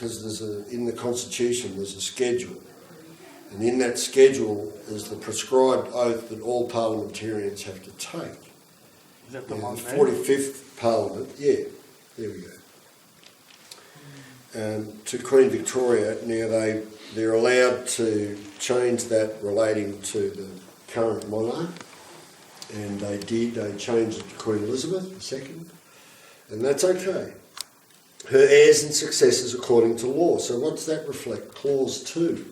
because in the Constitution there's a schedule, and in that schedule is the prescribed oath that all parliamentarians have to take. Is that the Now, one the there? 45th Parliament, yeah, there we go. To Queen Victoria, now they're allowed to change that relating to the current monarch, and they changed it to Queen Elizabeth II, and that's okay. Her heirs and successors according to law. So what's that reflect? Clause 2.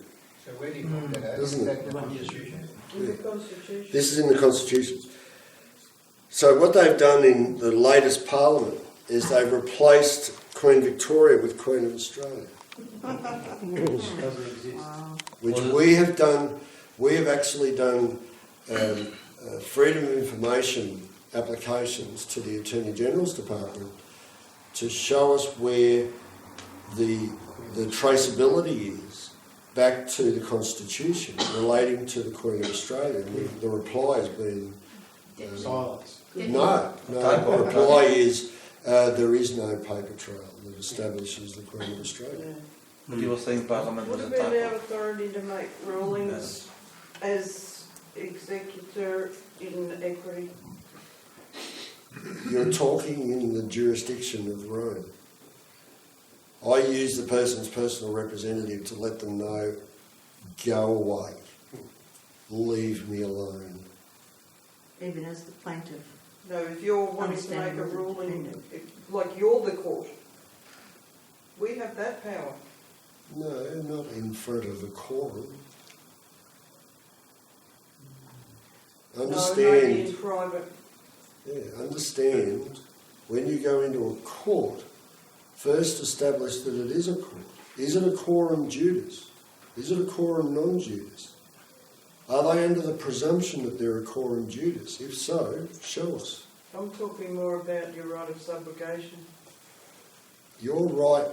So where do you put that at? Doesn't it? Is that the Constitution? In the Constitution. This is in the Constitution. So what they've done in the latest Parliament is they've replaced Queen Victoria with Queen of Australia. Doesn't exist. Which we have done. We have actually done freedom of information applications to the Attorney General's Department to show us where the traceability is back to the Constitution relating to the Queen of Australia. And the reply has been Silence. no. The reply is there is no paper trail that establishes the Queen of Australia. But you were saying Parliament What was a about our typo. authority to make rulings as executor in equity? You're talking in the jurisdiction of Rome. I use the person's personal representative to let them know, go away, leave me alone. Even as the plaintiff. No, if you're wanting to make a Understanding ruling, independent. like you're the court, we have that power. No, not in front of the quorum. No, maybe Understand, in private. understand, when you go into a court, first establish that it is a court. Is it a quorum juris? Is it a quorum non-juris? Are they under the presumption that they're a quorum juris? If so, show us. I'm talking more about your right of subrogation. Your right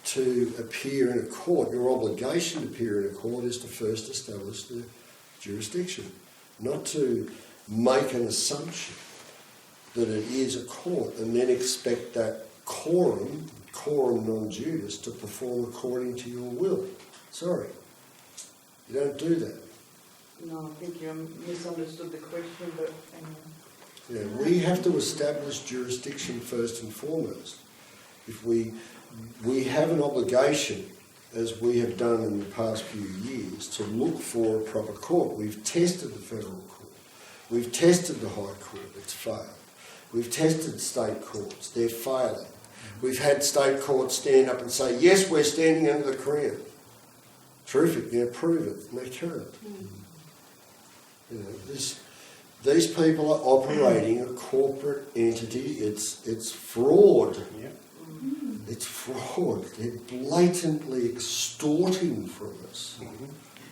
to appear in a court, your obligation to appear in a court is to first establish the jurisdiction, not to make an assumption that it is a court and then expect that quorum non-juris, to perform according to your will. Sorry, you don't do that. No, I think you misunderstood the question, but Yeah, we have to establish jurisdiction first and foremost. If we have an obligation, as we have done in the past few years, to look for a proper court. We've tested the federal court. We've tested the high court. It's failed. We've tested state courts. They're failing. We've had state courts stand up and say, yes, we're standing under the Crown. Terrific. Now prove it. And they can't. You know, these people are operating a corporate entity. It's fraud. Yeah. It's fraud. They're blatantly extorting from us.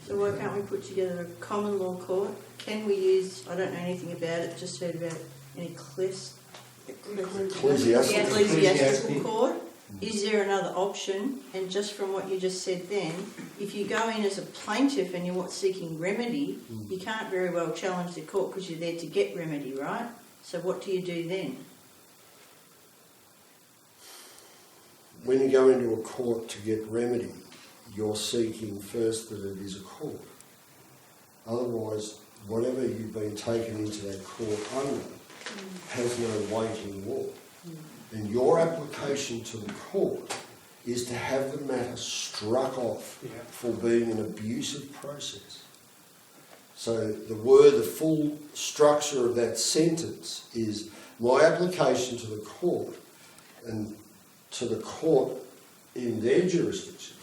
So why can't we put together a common law court? Can we use, I don't know anything about it, just heard about an ecclesiastical court? Is there another option? And just from what you just said then, if you go in as a plaintiff and you're seeking remedy, you can't very well challenge the court because you're there to get remedy, right? So what do you do then? When you go into a court to get remedy, you're seeking first that it is a court. Otherwise, whatever you've been taken into that court under has no weight in law. And your application to the court is to have the matter struck off for being an abusive process. So the full structure of that sentence is my application to the court and to the court in their jurisdiction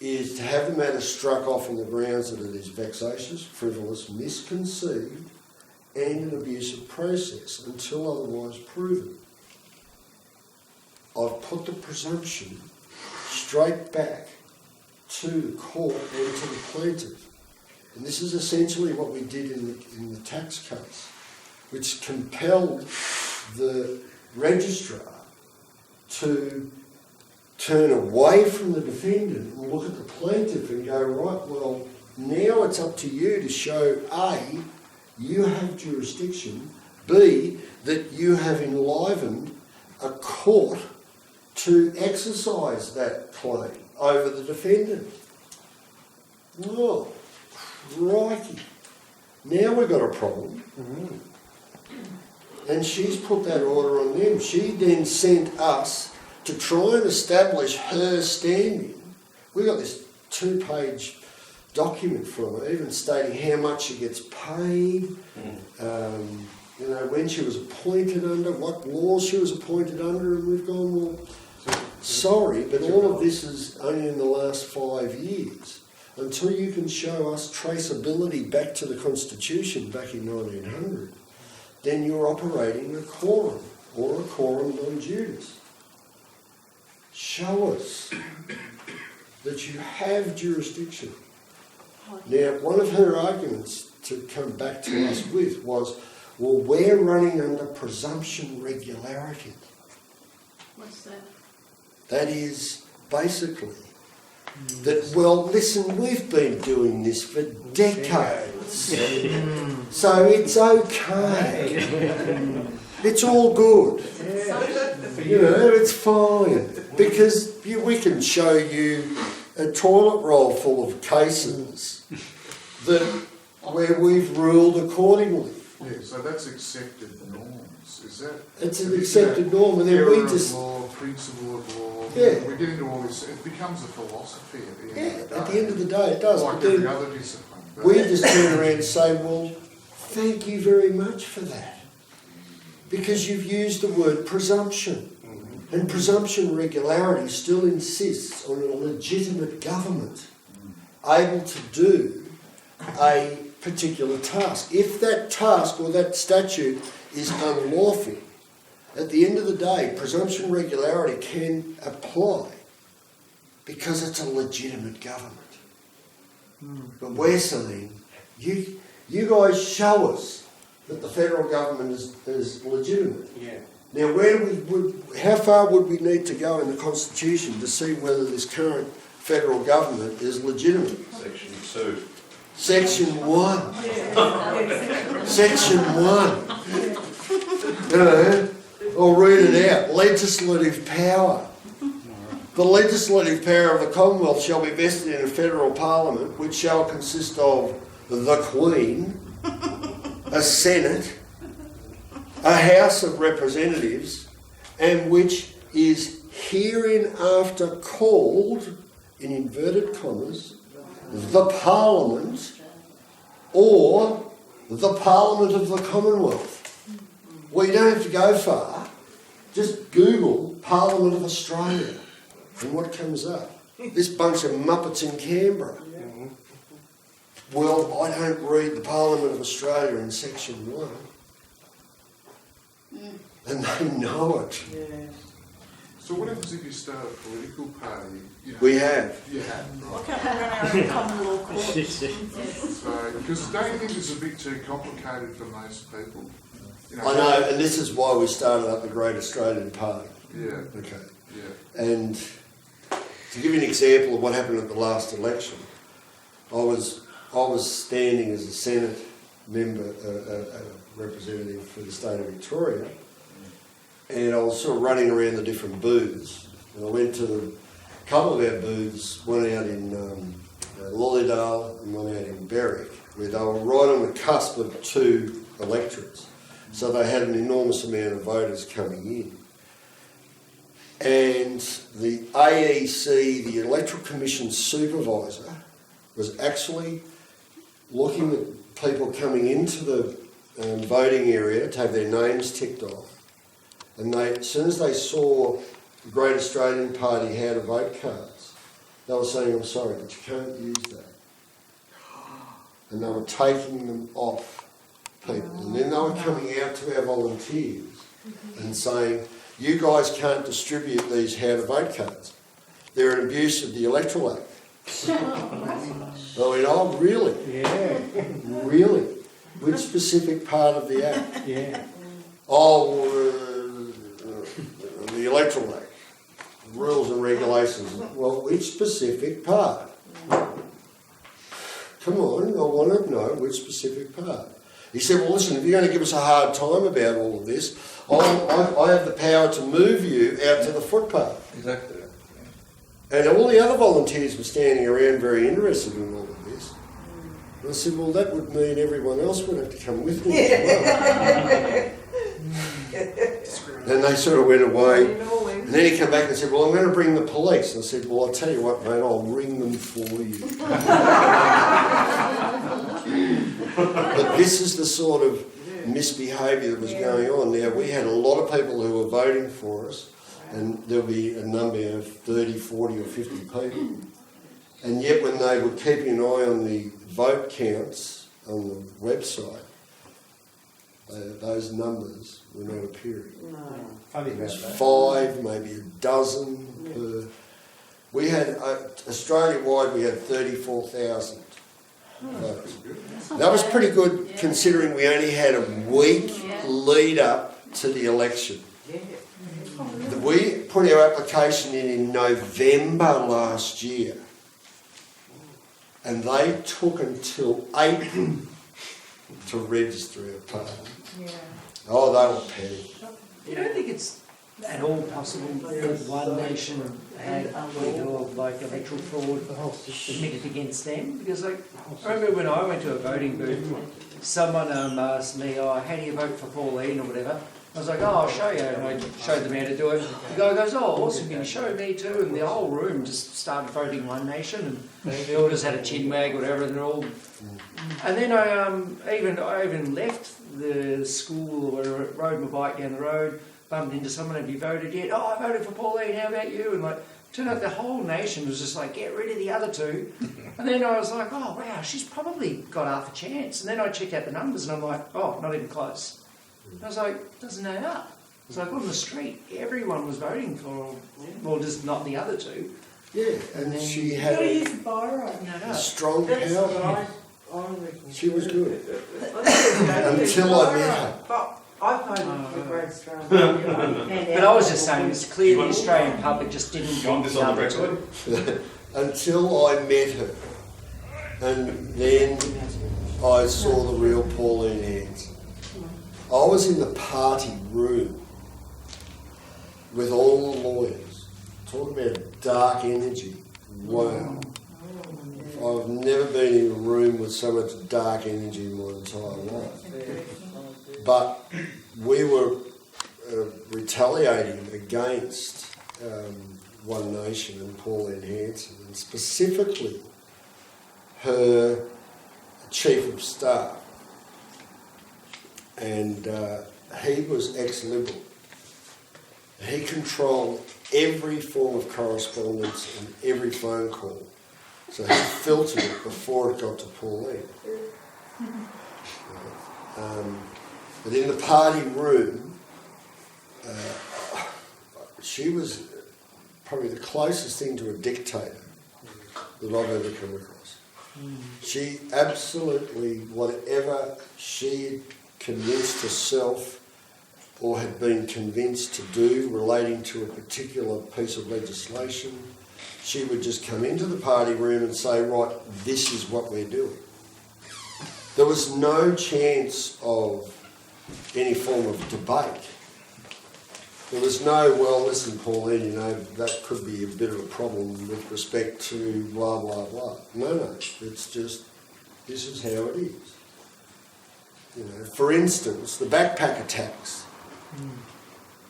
is to have the matter struck off on the grounds that it is vexatious, frivolous, misconceived and an abusive process until otherwise proven. I've put the presumption straight back to the court and to the plaintiff. And this is essentially what we did in the tax case, which compelled the registrar to turn away from the defendant and look at the plaintiff and go, right, well, now it's up to you to show, A, you have jurisdiction, B, that you have enlivened a court to exercise that claim over the defendant. Oh, crikey. Now we've got a problem. And she's put that order on them. She then sent us to try and establish her standing. We got this 2-page document from her, even stating how much she gets paid, when she was appointed under, what laws she was appointed under, and we've gone, well, sorry, but all of this is only in the last 5 years. Until you can show us traceability back to the Constitution back in 1900, then you're operating a quorum or a quorum non juris. Show us that you have jurisdiction. Now, one of her arguments to come back to us with was, well, we're running under presumption regularity. What's that? That is basically that, well, listen, we've been doing this for decades, so it's okay. It's all good. It's fine. Because we can show you a toilet roll full of cases where we've ruled accordingly. Yeah, so that's accepted norms, is that? It's an accepted norm, and then error we just... of law, principle of law, Yeah. we get into all this, it becomes a philosophy at the end of the day. At the end of the day it does. Like But then every other discipline. we just turn around and say, well, thank you very much for that. Because you've used the word presumption. And presumption regularity still insists on a legitimate government able to do a particular task. If that task or that statute is unlawful, at the end of the day, presumption regularity can apply because it's a legitimate government. But we're saying, you guys show us that the federal government is legitimate. Yeah. Now, how far would we need to go in the Constitution to see whether this current federal government is legitimate? Section 2. Section 1. Section 1. I'll read it out. Legislative power. The legislative power of the Commonwealth shall be vested in a federal parliament, which shall consist of the Queen, a Senate, a House of Representatives, and which is hereinafter called, in inverted commas, the Parliament or the Parliament of the Commonwealth. Well, you don't have to go far. Just Google Parliament of Australia and what comes up? This bunch of muppets in Canberra. Well, I don't read the Parliament of Australia in Section 1. And they know it. So what happens if you start a political party? We have. You have, Why right? can't we run our own common law court? So, because don't you think it's a bit too complicated for most people? I know, and this is why we started up the Great Australian Party. Yeah. Okay. Yeah. And to give you an example of what happened at the last election, I was standing as a Senate member, a representative for the state of Victoria, and I was sort of running around the different booths. And I went to a couple of our booths, one out in Lilydale and one out in Berwick, where they were right on the cusp of two electorates. So they had an enormous amount of voters coming in. And the AEC, the Electoral Commission supervisor, was actually looking at people coming into the voting area to have their names ticked off. And as soon as they saw the Great Australian Party how to vote cards, they were saying, I'm sorry, but you can't use that. And they were taking them off people. And then they were coming out to our volunteers and saying, you guys can't distribute these how to vote cards. They're an abuse of the Electoral Act. I went, oh, really? Yeah. Really? Which specific part of the Act? Yeah. Oh, the Electoral Act. Rules and regulations. Well, which specific part? Come on, I want to know which specific part. He said, well, listen, if you're going to give us a hard time about all of this, I have the power to move you out to the footpath. Exactly. And all the other volunteers were standing around very interested in all of this. And I said, well, that would mean everyone else would have to come with me as well. And they sort of went away. And then he came back and said, well, I'm going to bring the police. And I said, well, I'll tell you what, mate, I'll ring them for you. But this is the sort of misbehaviour that was going on. Now, we had a lot of people who were voting for us, and there'll be a number of 30, 40 or 50 people. And yet when they were keeping an eye on the vote counts on the website, those numbers were not appearing. No. Funny It about was that. 5, maybe a dozen per. We had, Australia-wide, we had 34,000 votes. That was pretty good considering we only had a week lead up to the election. We put our application in November last year, and they took until April to register our party. Oh, they were petty. You don't think it's at all possible that One Nation had illegal like electoral fraud admitted against them? Because like, I remember when I went to a voting booth, someone asked me, oh, how do you vote for Pauline or whatever? I was like, oh, I'll show you. And I showed them how to do it. The guy goes, oh, awesome, can you show me too? And the whole room just started voting One Nation, and the elders had a chin wag, whatever, and they're all... And then I even left the school or whatever, rode my bike down the road, bumped into someone, have you voted yet? Oh, I voted for Pauline, how about you? And like, turned out the whole nation was just like, get rid of the other two. And then I was like, oh, wow, she's probably got half a chance. And then I checked out the numbers and I'm like, oh, not even close. And I was like, doesn't add up. It's like on the street, everyone was voting for, well, just not the other two. Yeah, and she had You've got to a use the biro. a strong That's what power. I reckon. She was good. Until I met her. But I voted for Great Australia. But I was just saying, it's clear the Australian public just didn't want this the on the other two. record? Until I met her. And then I saw the real Pauline Hanson. I was in the party room with all the lawyers. Talk about dark energy. Wow. I've never been in a room with so much dark energy in my entire life. But we were retaliating against One Nation and Pauline Hanson, and specifically her chief of staff. And he was ex-Liberal. He controlled every form of correspondence and every phone call. So he filtered it before it got to Pauline. But in the party room, she was probably the closest thing to a dictator that I've ever come across. She absolutely, whatever she convinced herself or had been convinced to do relating to a particular piece of legislation, she would just come into the party room and say, right, this is what we're doing. There was no chance of any form of debate. There was no, well, listen, Pauline, you know, that could be a bit of a problem with respect to blah, blah, blah. No, it's just, this is how it is. You know, for instance, the backpack attacks.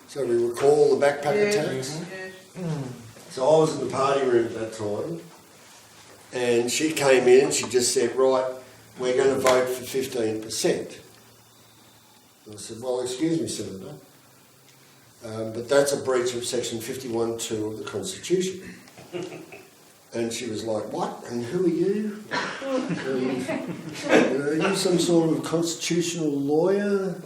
So we recall the backpack attacks? So I was in the party room at that time, and she came in and she just said, right, we're going to vote for 15%. And I said, well, excuse me, Senator, but that's a breach of section 51(2) of the Constitution. And she was like, what? And who are you? Are you some sort of constitutional lawyer?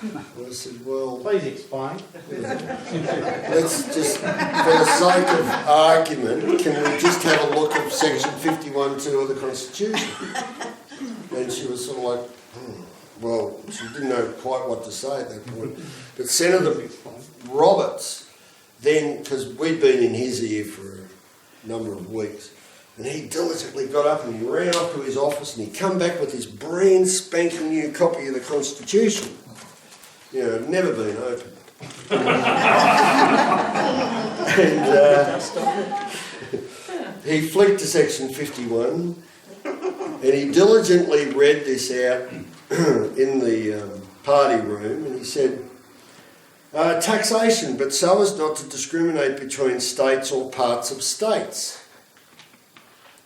I said, well... Please explain. Let's just, for the sake of argument, can we just have a look at section 51(2) of the Constitution? And she was sort of like, well, she didn't know quite what to say at that point. But Senator Roberts then, because we'd been in his ear for a number of weeks, And he diligently got up and he ran off to his office and he come back with this brand spanking new copy of the Constitution. You know, it had never been opened. And he flicked to section 51 and he diligently read this out in the party room, and he said, taxation, but so as not to discriminate between states or parts of states.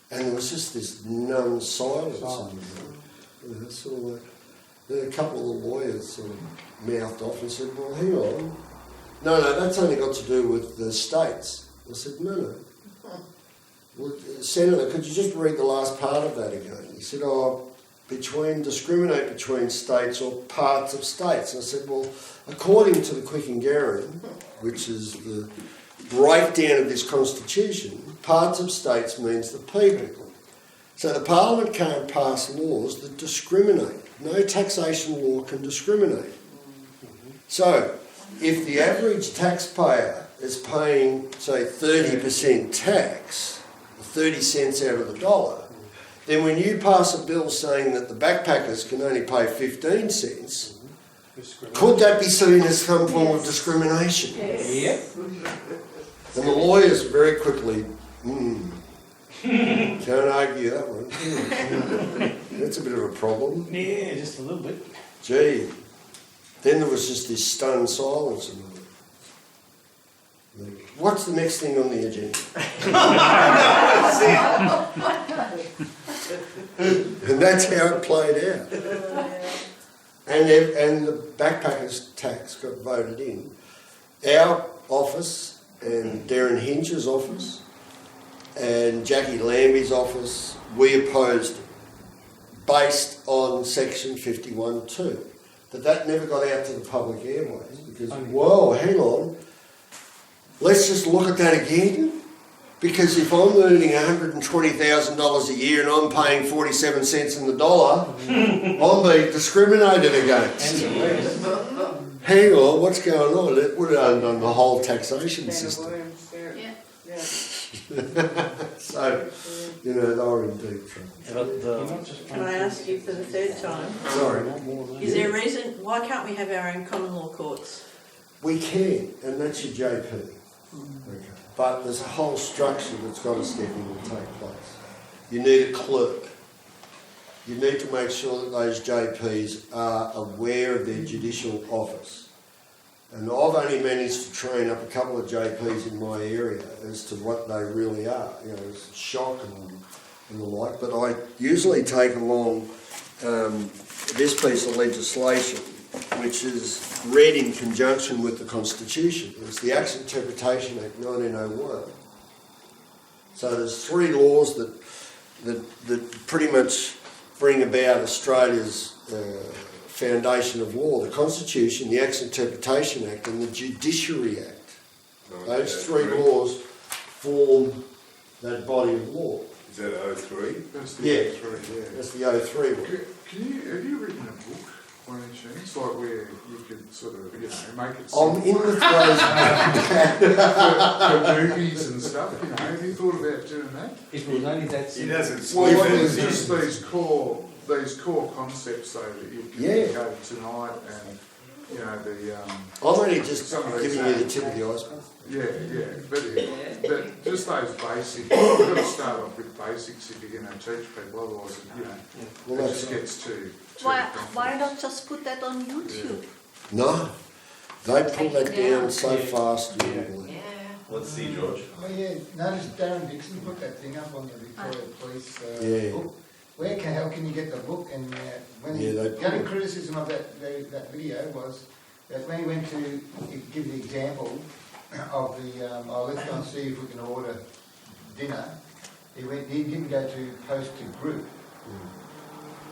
And there was just this numb silence. And sort of like, then a couple of the lawyers sort of mouthed off and said, well, hang on. No, that's only got to do with the states. I said, no. Well, Senator, could you just read the last part of that again? He said, discriminate between states or parts of states. And I said, well, according to the Quick and Garran, which is the breakdown of this Constitution, parts of states means the people. So the Parliament can't pass laws that discriminate. No taxation law can discriminate. So if the average taxpayer is paying, say, 30% tax, 30 cents out of the dollar, then when you pass a bill saying that the backpackers can only pay 15 cents, could that be seen as some form of discrimination? Yep. And the lawyers very quickly, can't argue that one. That's a bit of a problem. Yeah, just a little bit. Gee. Then there was just this stunned silence. What's the next thing on the agenda? And that's how it played out. And the backpackers tax got voted in. Our office and Darren Hinch's office and Jackie Lambie's office, we opposed it based on section 51(2). But that never got out to the public airways because, whoa, hang on, let's just look at that again. Because if I'm earning $120,000 a year and I'm paying 47 cents in the dollar, I'm being discriminated against. Hang on, what's going on? It would have undone the whole taxation system. So, you know, they were in deep trouble. Can I ask you for the third time? Sorry. Is there a reason, why can't we have our own common law courts? We can, and that's your JP. Okay. But there's a whole structure that's got to step in and take place. You need a clerk. You need to make sure that those JPs are aware of their judicial office. And I've only managed to train up a couple of JPs in my area as to what they really are. You know, it's shock and the like. But I usually take along this piece of legislation, which is read in conjunction with the Constitution. It's the Acts Interpretation Act 1901. So there's three laws that pretty much bring about Australia's foundation of law: the Constitution, the Acts Interpretation Act, and the Judiciary Act. Those three laws form that body of law. Is that 03? That's the Yeah. 03, yeah. That's the 03 one. Have you written a book by any chance? Like where you could sort of, you know, make it I'm in the for movies and stuff, you know. Have you thought about doing that? It was only that He doesn't Well, sleep what in is his just these core concepts though that you communicated tonight, and you know I'm only just giving you the tip of the iceberg. but just those basics. You've got to start off with basics if you're going to teach people. Otherwise, you know, Well, it that's just gets too Why complicated. not just put that on YouTube? No, they pull that down so fast. You wouldn't believe. Let's see, George. Oh yeah, notice Darren Dixon put that thing up on the Victoria Police Yeah. book. How can you get the book? And when Yeah, the only criticism of that video was that when he went to give the example of the, let's go and see if we can order dinner, he didn't go to post to group.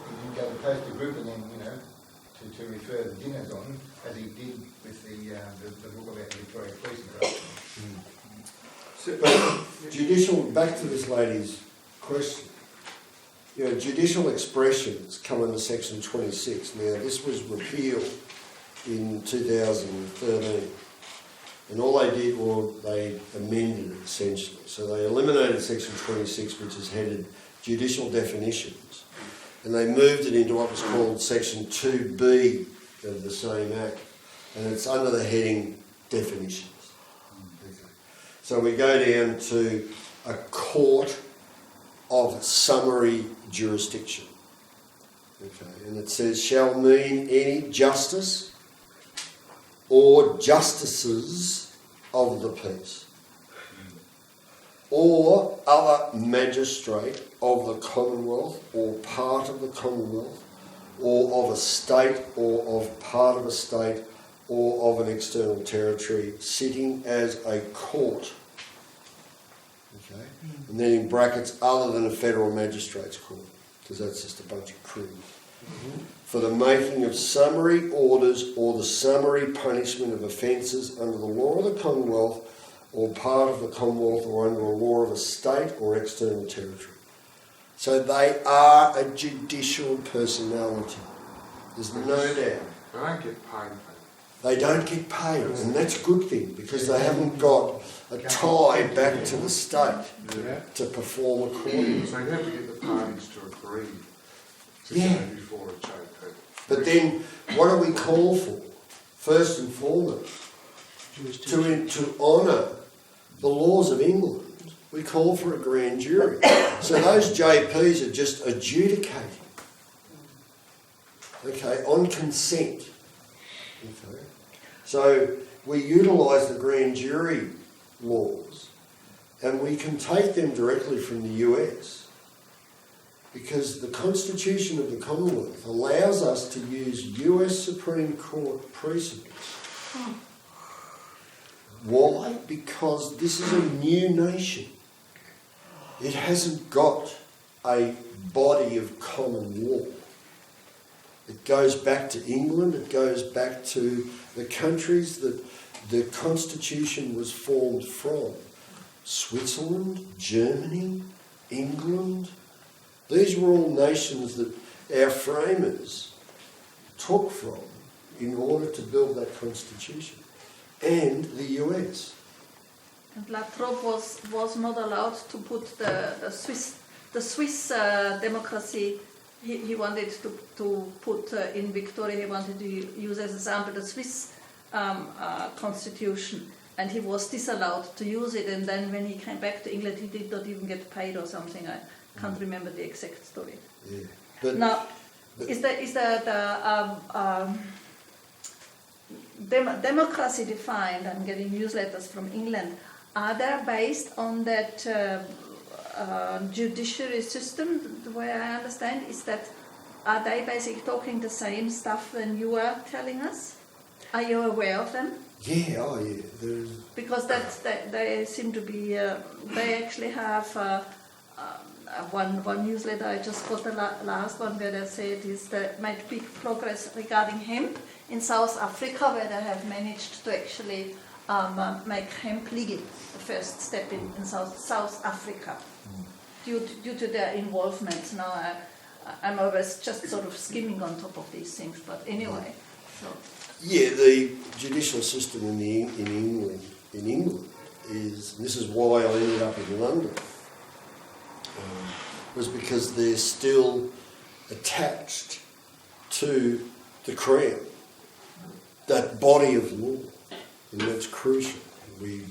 He didn't go to post to group and then, you know, to refer the dinners on, as he did with the book about the Victoria Police and But judicial, back to this lady's question. You know, judicial expressions come under section 26. Now, this was repealed in 2013. And all they did was they amended it essentially. So they eliminated section 26, which is headed Judicial Definitions, and they moved it into what was called section 2B of the same Act, and it's under the heading Definitions. Okay. So we go down to a court of summary jurisdiction. Okay, and it says, shall mean any justice or justices of the peace, or other magistrate of the Commonwealth or part of the Commonwealth, or of a state or of part of a state or of an external territory, sitting as a court. Okay, and then in brackets, other than a federal magistrate's court, because that's just a bunch of cream. For the making of summary orders or the summary punishment of offences under the law of the Commonwealth or part of the Commonwealth or under a law of a state or external territory. So they are a judicial personality. There's no doubt. They don't get paid. They don't get paid, and that's a good thing because they haven't got a tie back to the state to perform accordingly. So you have to get the parties to agree to Yeah. go before a JP. But then, what do we call for? First and foremost, to honour the laws of England, we call for a grand jury. So those JPs are just adjudicating, okay, on consent. Okay. So we utilise the grand jury laws, and we can take them directly from the US, because the Constitution of the Commonwealth allows us to use US Supreme Court precedents. Why? Because this is a new nation. It hasn't got a body of common law. It goes back to England, it goes back to the countries that the Constitution was formed from. Switzerland, Germany, England. These were all nations that our framers took from in order to build that Constitution. And the US. And La Trobe was not allowed to put the Swiss democracy. He wanted to put in Victoria. He wanted to use as example the Swiss constitution, and he was disallowed to use it. And then when he came back to England, he did not even get paid or something. I can't remember the exact story. Yeah. But, Now, but is the democracy defined? I'm getting newsletters from England. Are they based on that judiciary system? The way I understand is that are they basically talking the same stuff than you are telling us? Are you aware of them? yeah, oh yeah. There's, Because they seem to be. They actually have one newsletter. I just got the last one where they said is they made big progress regarding hemp in South Africa, where they have managed to actually make hemp legal, the first step in South Africa, due to their involvement. Now I'm always just sort of skimming on top of these things, but anyway. So. yeah, the judicial system in England is, and this is why I ended up in London, was because they're still attached to the Crown, that body of law, and that's crucial. We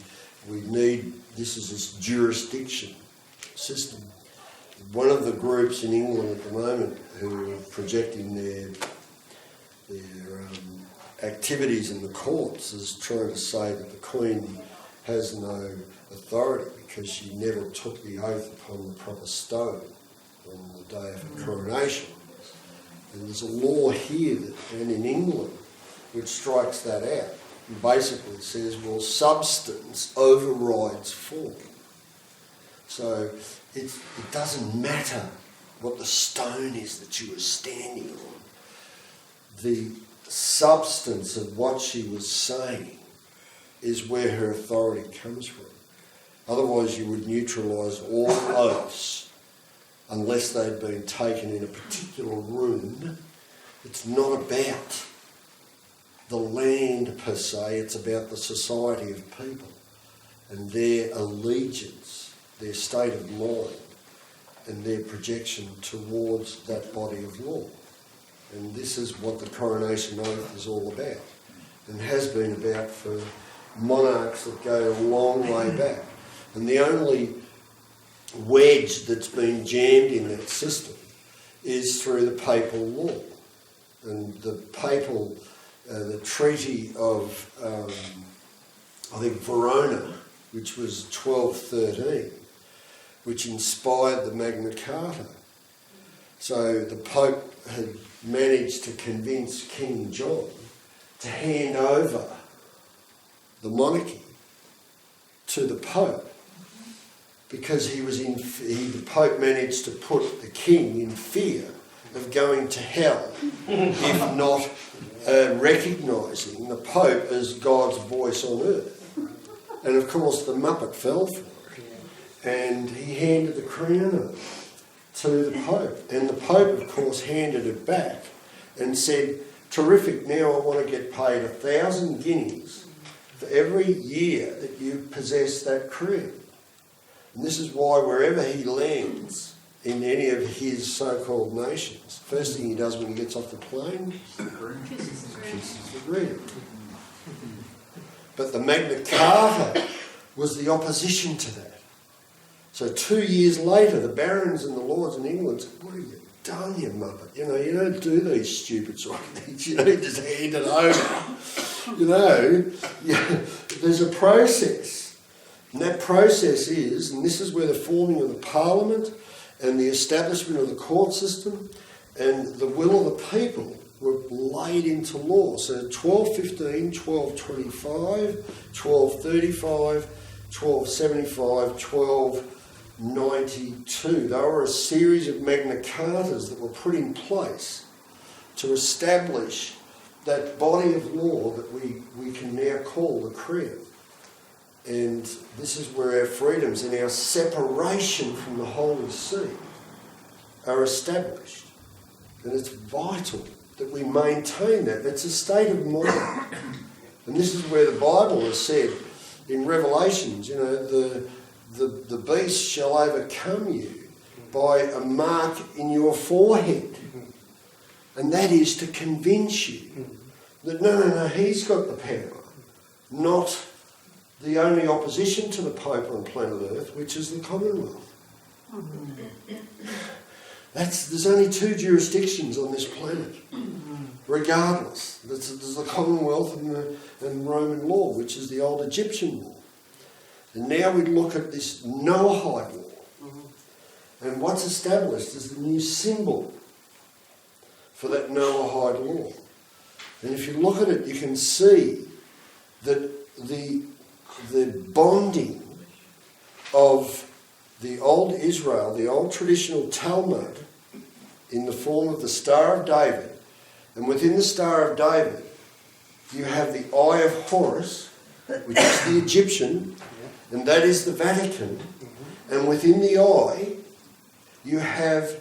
need, this is this jurisdiction system. One of the groups in England at the moment who are projecting their activities in the courts is trying to say that the Queen has no authority because she never took the oath upon the proper stone on the day of her coronation. And there's a law here and in England which strikes that out and basically says, well, substance overrides form. So it doesn't matter what the stone is that she was standing on. The substance of what she was saying is where her authority comes from. Otherwise you would neutralise all oaths unless they'd been taken in a particular room. It's not about the land per se, it's about the society of people and their allegiance, their state of mind and their projection towards that body of law. And this is what the coronation oath is all about and has been about for monarchs that go a long way back. And the only wedge that's been jammed in that system is through the papal law. And the papal, the Treaty of, I think, Verona, which was 1213, which inspired the Magna Carta. So the Pope had managed to convince King John to hand over the monarchy to the Pope because the Pope managed to put the king in fear of going to hell if not recognising the Pope as God's voice on earth. And of course the Muppet fell for it and he handed the crown over to the Pope. And the Pope of course handed it back and said, terrific, now I want to get paid 1,000 guineas for every year that you possess that crown. And this is why wherever he lands in any of his so-called nations, first thing he does when he gets off the plane, kisses the crown. But the Magna Carta was the opposition to that. So 2 years later, the barons and the lords in England said, what have you done, you muppet? You know, you don't do these stupid sort of things. You don't just hand it over. You know, there's a process. And that process is, and this is where the forming of the Parliament and the establishment of the court system and the will of the people were laid into law. So 1215, 1225, 1235, 1275, 1292. They were a series of Magna Cartas that were put in place to establish that body of law that we can now call the Crown. And this is where our freedoms and our separation from the Holy See are established. And it's vital that we maintain that. It's a state of mind. And this is where the Bible has said in Revelations, you know, the beast shall overcome you by a mark in your forehead. And that is to convince you that no, he's got the power, not the only opposition to the Pope on planet Earth, which is the Commonwealth. There's only 2 jurisdictions on this planet, regardless. There's the Commonwealth and Roman law, which is the old Egyptian law. And now we look at this Noahide law. And what's established is the new symbol for that Noahide law. And if you look at it, you can see that the bonding of the old Israel, the old traditional Talmud, in the form of the Star of David, and within the Star of David you have the Eye of Horus, which is the Egyptian, and that is the Vatican, and within the eye you have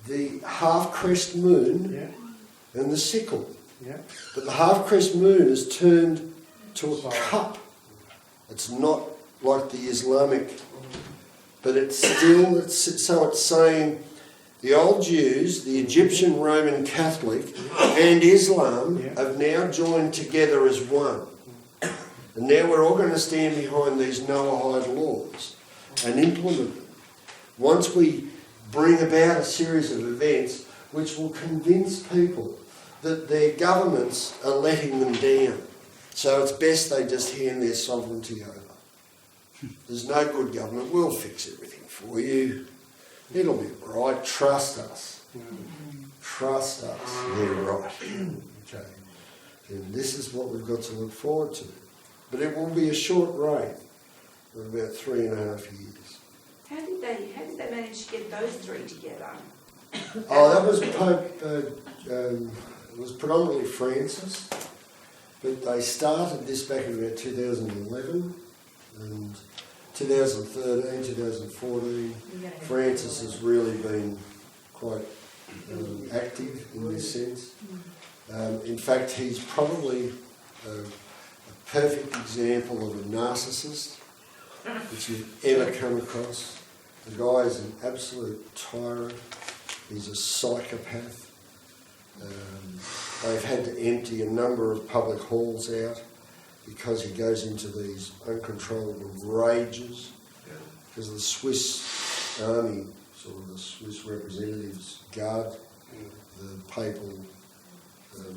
the half-crest moon and the sickle. But the half-crest moon is turned to a cup. It's not like the Islamic, but it's saying the old Jews, the Egyptian Roman Catholic and Islam have now joined together as one. And now we're all going to stand behind these Noahide laws and implement them. Once we bring about a series of events which will convince people that their governments are letting them down. So it's best they just hand their sovereignty over. There's no good government. We'll fix everything for you. It'll be right. Trust us. Trust us. Yeah, right. Okay. And this is what we've got to look forward to. But it will be a short reign of about 3.5 years. How did they manage to get those three together? Oh, that was Pope. It was predominantly Francis, but they started this back in about 2011 and 2013, 2014. Francis has really been quite active in this sense. In fact, he's probably a perfect example of a narcissist that you've ever come across. The guy is an absolute tyrant. He's a psychopath. They've had to empty a number of public halls out because he goes into these uncontrollable rages. Because the Swiss army, sort of the Swiss representatives, guard the papal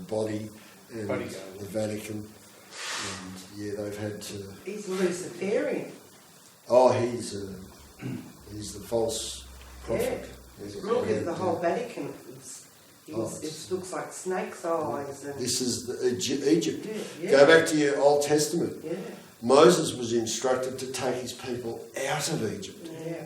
body and the Vatican. And yeah, they've had to. He's Luciferian. Oh, he's the false prophet. Look at the whole Vatican. It looks like snake's eyes. And this is Egypt. Yeah. Go back to your Old Testament. Yeah. Moses was instructed to take his people out of Egypt. Yeah.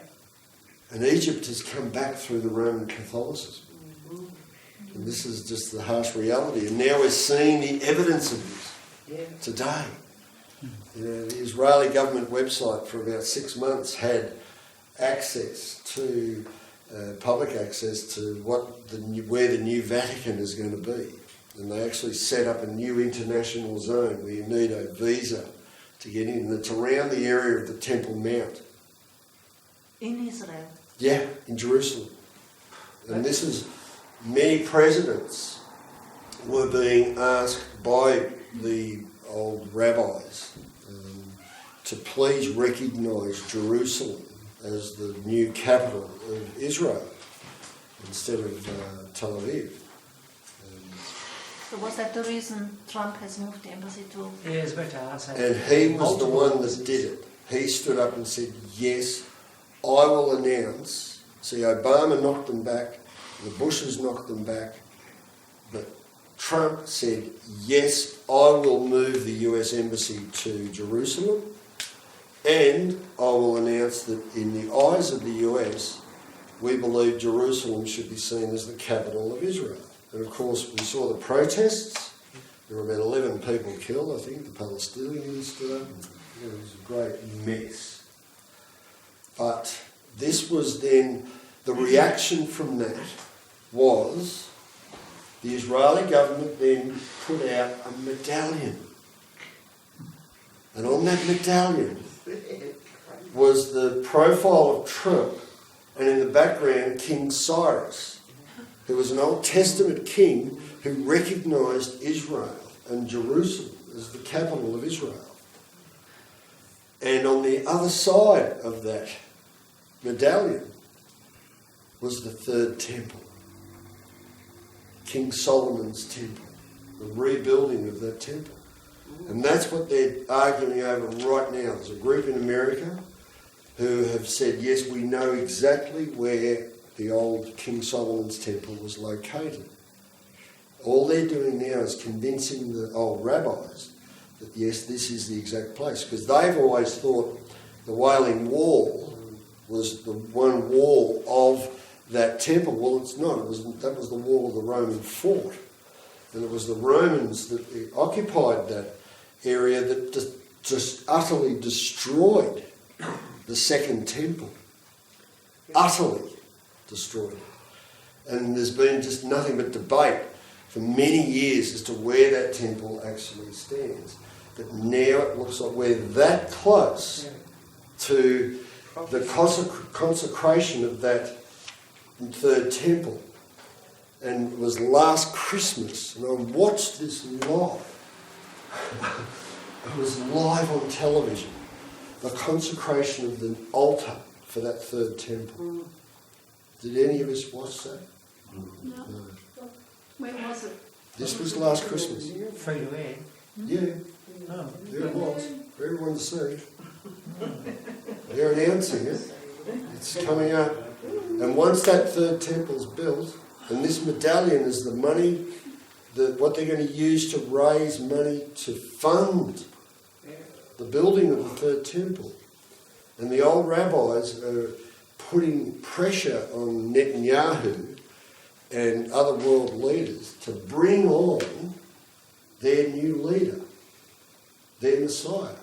And Egypt has come back through the Roman Catholicism. Mm-hmm. And this is just the harsh reality. And now we're seeing the evidence of this today. You know, the Israeli government website for about 6 months had access to public access to where the new Vatican is going to be, and they actually set up a new international zone where you need a visa to get in. And it's around the area of the Temple Mount. In Israel. Yeah, in Jerusalem. And this is many presidents were being asked by the old rabbis to please recognise Jerusalem as the new capital of Israel instead of Tel Aviv. So was that the reason Trump has moved the embassy to? Yeah, I was about to ask that. And he was the one that did it. He stood up and said, yes, I will announce. See, Obama knocked them back, the Bushes knocked them back, but Trump said, yes, I will move the US embassy to Jerusalem, and I will announce that in the eyes of the US, we believe Jerusalem should be seen as the capital of Israel. And of course, we saw the protests. There were about 11 people killed, I think. The Palestinians stood up. It was a great mess. But this was then, the reaction from that was the Israeli government then put out a medallion. And on that medallion was the profile of Trump, and in the background King Cyrus, who was an Old Testament king who recognised Israel and Jerusalem as the capital of Israel. And on the other side of that medallion was the third temple, King Solomon's temple, the rebuilding of that temple. And that's what they're arguing over right now. There's a group in America who have said, yes, we know exactly where the old King Solomon's temple was located. All they're doing now is convincing the old rabbis that, yes, this is the exact place. Because they've always thought the Wailing Wall was the one wall of that temple. Well, it's not. That was the wall of the Roman fort. And it was the Romans that occupied that area that just utterly destroyed the second temple. Utterly destroyed it. And there's been just nothing but debate for many years as to where that temple actually stands. But now it looks like we're that close to the consecration of that third temple. And it was last Christmas, and I watched this live. It was live on television, the consecration of the altar for that third temple. Did any of us watch that? No. When was it? This was last Christmas. Free to air. Yeah. Oh. There it was, for everyone to see. They're announcing it. It's coming up. And once that third temple's built, and this medallion is the money, what they're going to use to raise money to fund the building of the third temple. And the old rabbis are putting pressure on Netanyahu and other world leaders to bring on their new leader, their Messiah.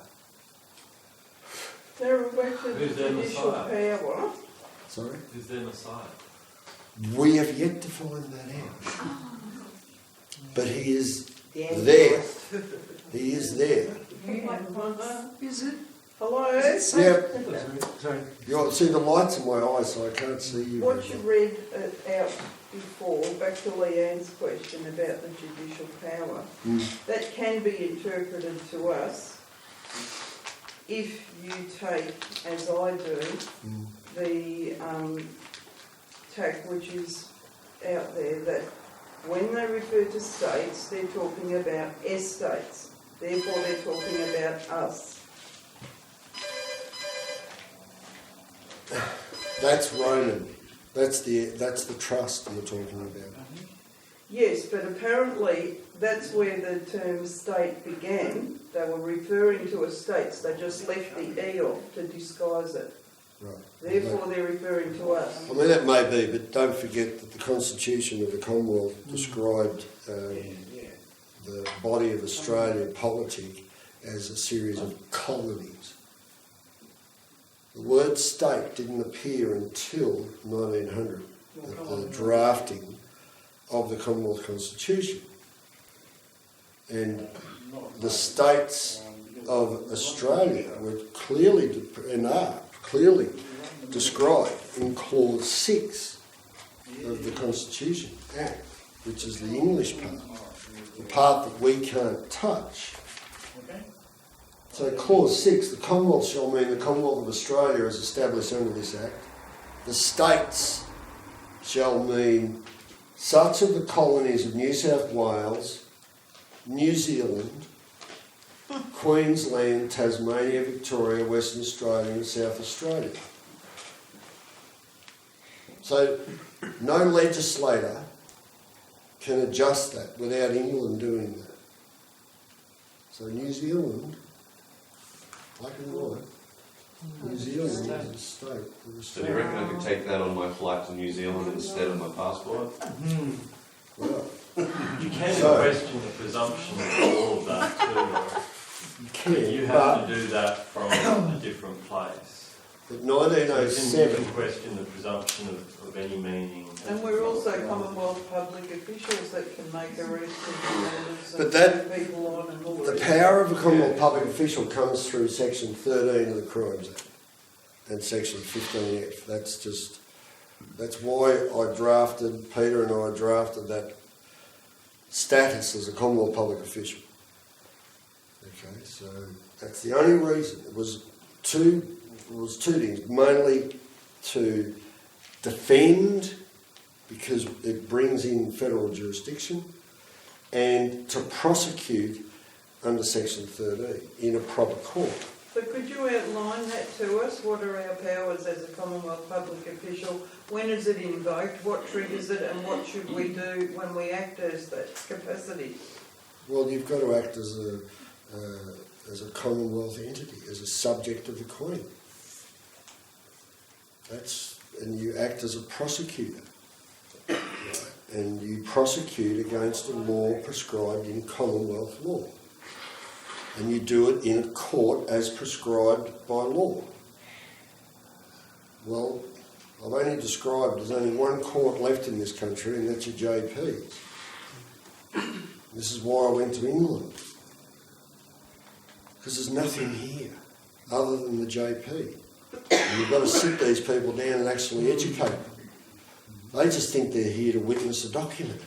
They're a weapon Who's of their judicial Messiah? power. Sorry? Who's their Messiah? We have yet to find that out. but he is The there. Antichrist. He is there. Is it? Hello? Yeah. Sorry. See, the light's in my eyes, so I can't see you. What you read out before, back to Leanne's question about the judicial power, that can be interpreted to us if you take, as I do, the tack which is out there, that when they refer to states, they're talking about estates. Therefore, they're talking about us. That's Roman. That's the trust you're talking about. Yes, but apparently that's where the term state began. They were referring to estates. They just left the E off to disguise it. Right. Therefore, they're referring to us. I mean, that may be, but don't forget that the Constitution of the Commonwealth described the body of Australian politic as a series of colonies. The word state didn't appear until 1900, at the drafting of the Commonwealth Constitution. And the states of Australia were clearly, and are clearly described in Clause 6 of the Constitution Act, which is the English part, the part that we can't touch. So Clause 6, the Commonwealth shall mean the Commonwealth of Australia as established under this Act. The states shall mean such of the colonies of New South Wales, New Zealand, Queensland, Tasmania, Victoria, Western Australia and South Australia. So no legislator can adjust that without England doing that. So New Zealand, black and white, New Zealand is a state. So do you reckon I could take that on my flight to New Zealand instead of my passport? Well, You can question the presumption of all of that too. you can, You but have to do that from a different place. but You 1907, can question the presumption of any meaning. And we're also Commonwealth public officials that can make arrests and orders But and that- put people on and all the that. power of a Commonwealth public official comes through Section 13 of the Crimes Act and Section 15F. That's why Peter and I drafted that status as a Commonwealth public official. Okay, so that's the only reason. It was two things, mainly to defend, because it brings in federal jurisdiction, and to prosecute under Section 13 in a proper court. So could you outline that to us? What are our powers as a Commonwealth public official? When is it invoked? What triggers it? And what should we do when we act as that capacity? Well, you've got to act as a Commonwealth entity, as a subject of the Queen. And you act as a prosecutor. Right? And you prosecute against a law prescribed in Commonwealth law. And you do it in a court as prescribed by law. Well, I've only described there's only one court left in this country, and that's your JPs. This is why I went to England. Because there's nothing here other than the JP. And you've got to sit these people down and actually educate them. They just think they're here to witness a document.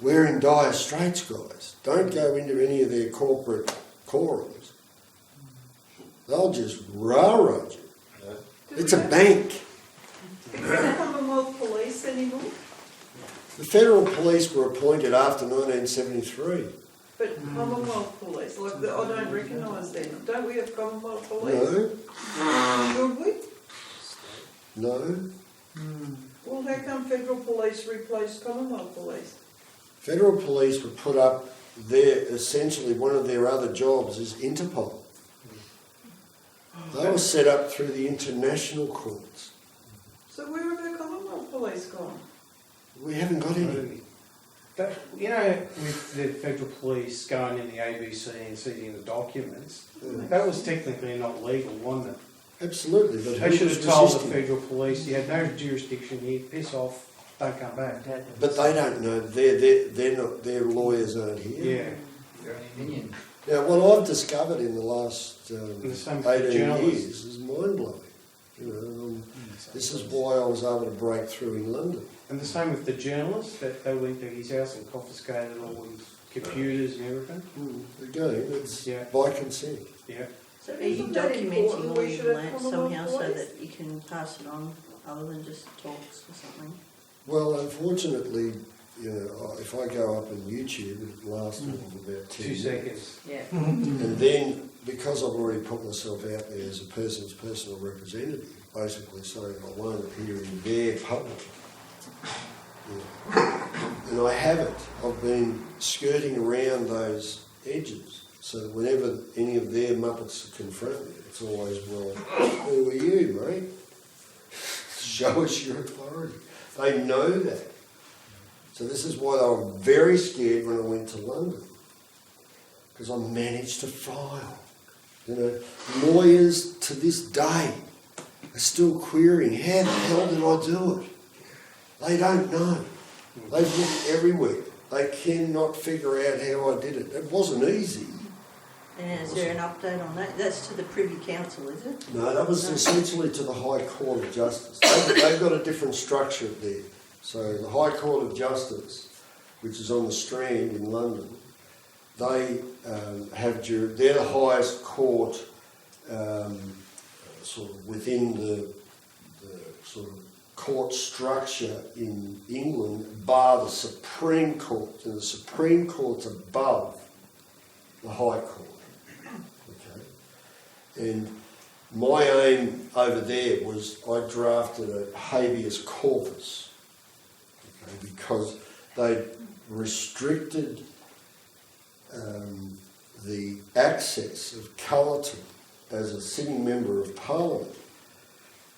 We're in dire straits, guys. Don't go into any of their corporate quorums. They'll just railroad you. It's a bank. Do we have Commonwealth police anymore? The federal police were appointed after 1973. But Commonwealth police, like I don't recognise them. Don't we have Commonwealth police? No, Should we? no. Well, how come federal police replaced Commonwealth police? Federal police were put up there, essentially one of their other jobs is Interpol. They were set up through the international courts. So where have our Commonwealth police gone? We haven't got any. But, you know, with the federal police going in the ABC and seizing the documents, that was technically not legal, wasn't it? Absolutely, but They who should was have told the resisting? federal police, you had no jurisdiction here, piss off. don't come back. But they don't know, they're not, their lawyers aren't here. Yeah. They're only minions. Now, what I've discovered in the last the same with 18 journalists. years is mind-blowing. You know, this is why I was able to break through in London. And the same with the journalist, that they went to his house and confiscated all his computers and everything. Again, it's Yeah. by consent. Yeah. So are you Isn't that documenting important? all We you've should have learnt come somehow along so with that you can pass it on other than just talks or something? Well, unfortunately, you know, if I go up on YouTube, it lasts for about 10 2 minutes. seconds. Yeah. And then, because I've already put myself out there as a person's personal representative, basically saying I won't appear in their public. Yeah. And I haven't. I've been skirting around those edges. So that whenever any of their muppets confront me, it's always, well, who are you, mate? Show us your authority. They know that. So this is why they were very scared when I went to London. Because I managed to file. You know, lawyers to this day are still querying, how the hell did I do it? They don't know. They've looked everywhere. They cannot figure out how I did it. It wasn't easy. And is there an update on that? That's to the Privy Council, is it? No, that was essentially to the High Court of Justice. They've got a different structure there. So the High Court of Justice, which is on the Strand in London, they they're the highest court sort of within the sort of court structure in England, bar the Supreme Court. And the Supreme Court's above the High Court. Okay? And my aim over there was I drafted a habeas corpus, okay, because they restricted the access of Cullerton as a sitting member of Parliament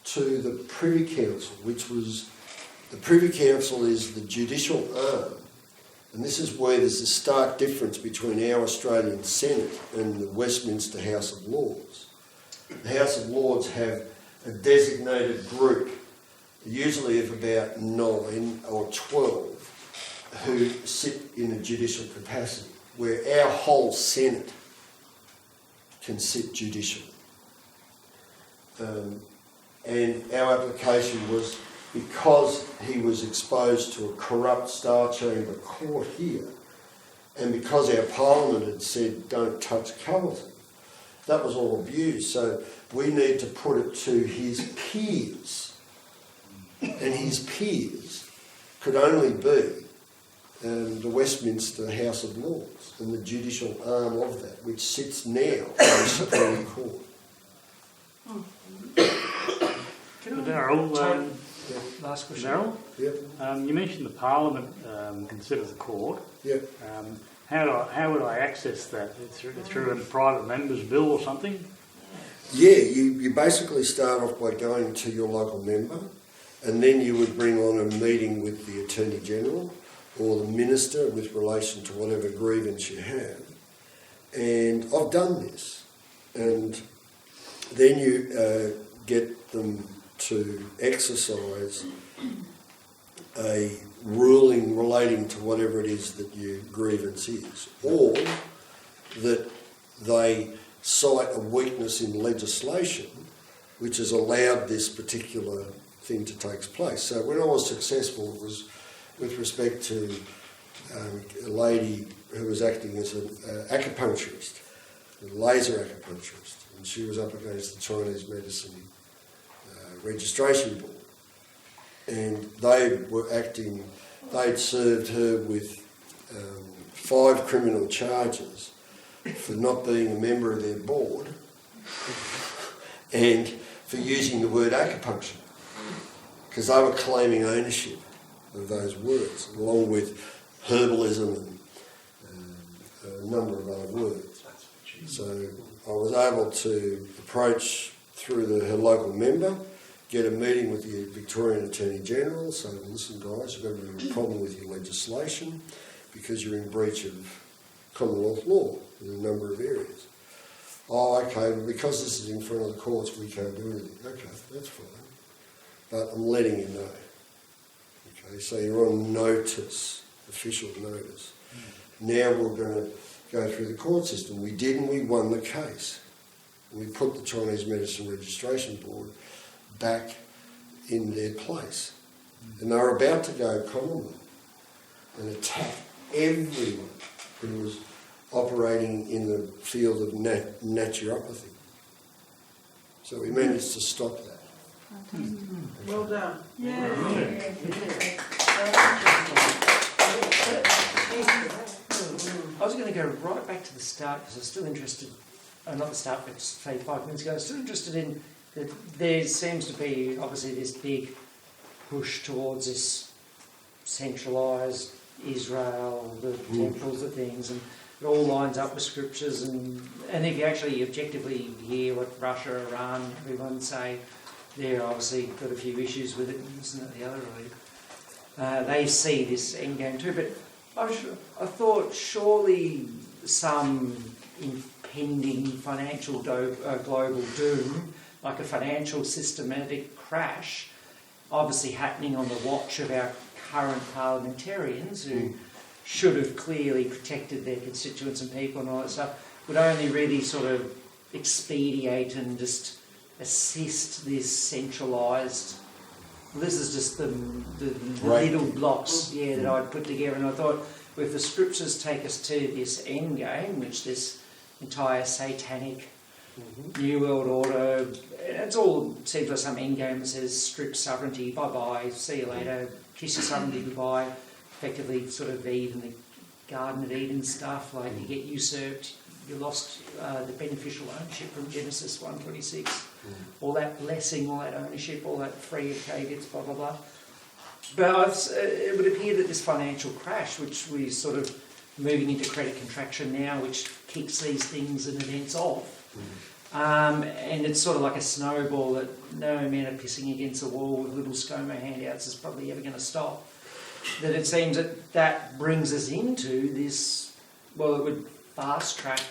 to the Privy Council, which was, the Privy Council is the judicial arm, and this is where there's a stark difference between our Australian Senate and the Westminster House of Lords. The House of Lords have a designated group, usually of about 9 or 12, who sit in a judicial capacity, where our whole Senate can sit judicial. And our application was, because he was exposed to a corrupt Star Chamber court here, and because our Parliament had said don't touch Cullerton, that was all abused. So we need to put it to his peers, and his peers could only be the Westminster House of Lords and the judicial arm of that, which sits now in the Supreme Court. Darryl, Last question. Darryl, Yep. you mentioned the Parliament considers the court. Yep. How would I access that? Through a private member's bill or something? Yeah, you basically start off by going to your local member, and then you would bring on a meeting with the Attorney General or the Minister with relation to whatever grievance you have. And I've done this. And then you get them to exercise a ruling relating to whatever it is that your grievance is, or that they cite a weakness in legislation which has allowed this particular thing to take place. So when I was successful, it was with respect to a lady who was acting as an acupuncturist, a laser acupuncturist, and she was up against the Chinese Medicine Registration Board. And they were acting, they'd served her with 5 criminal charges for not being a member of their board and for using the word acupuncture, because they were claiming ownership of those words, along with herbalism and a number of other words. So I was able to approach through her local member, get a meeting with the Victorian Attorney General, say, listen guys, you've got a problem with your legislation because you're in breach of Commonwealth law in a number of areas. Oh, okay, well, because this is in front of the courts, we can't do anything. Okay, that's fine. But I'm letting you know. Okay, so you're on notice, official notice. Now we're going to go through the court system. We did, and we won the case. We put the Chinese Medicine Registration Board back in their place. And they were about to go Commonwealth and attack everyone who was operating in the field of naturopathy. So we managed to stop that. Well done. I was going to go right back to the start because I was still interested, not the start, but say 5 minutes ago, I was still interested in that there seems to be obviously this big push towards this centralised Israel, the temples, the things, and it all lines up with scriptures. And if you actually objectively hear what Russia, Iran, everyone say, they're obviously got a few issues with it, and isn't it the other really? They see this end game too, but I thought surely some impending financial global doom, like a financial systematic crash, obviously happening on the watch of our current parliamentarians who should have clearly protected their constituents and people and all that stuff, would only really sort of expedite and just assist this centralised. Well, this is just the little blocks, that I'd put together, and I thought, well, if the scriptures take us to this end game, which this entire satanic New World Order, it's all seems like some end game that says strip sovereignty, bye-bye, see you later, kiss your sovereignty goodbye, effectively sort of even the Garden of Eden stuff, like you get usurped, you lost the beneficial ownership from Genesis 1:26, all that blessing, all that ownership, all that free of caveats, blah, blah, blah. But it would appear that this financial crash, which we're sort of moving into credit contraction now, which kicks these things and events off, and it's sort of like a snowball that no amount of pissing against the wall with little ScoMo handouts is probably ever going to stop. That it seems that brings us into this, well, it would fast track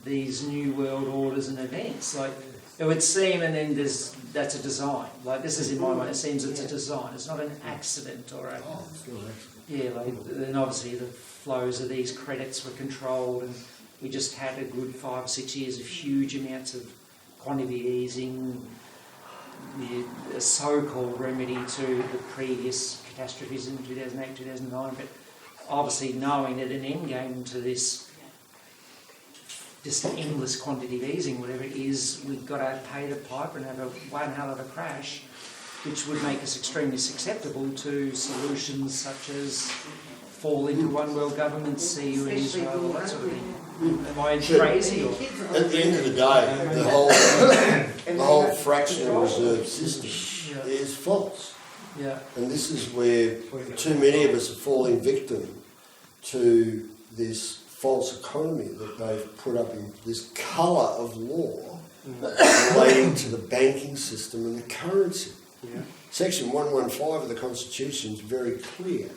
these new world orders and events. Like, it would seem, and then that's a design. Like, this is in my mind, it seems it's a design. It's not an accident or a... Oh, it's not an accident. Yeah, like, then obviously the flows of these credits were controlled, and we just had a good 5 or 6 years of huge amounts of quantity easing, the so-called remedy to the previous catastrophes in 2008, 2009, but obviously knowing that an end game to this just endless quantity of easing, whatever it is, we've got to pay the piper and have one hell of a crash, which would make us extremely susceptible to solutions such as fall into one world government, see you in Israel, all that sort of thing. Am I crazy? Or? At the end of the day, the whole fractional reserve system is false. Yeah. And this is where too many of us are falling victim to this false economy that they've put up in this colour of law relating to the banking system and the currency. Yeah. Section 115 of the Constitution is very clear.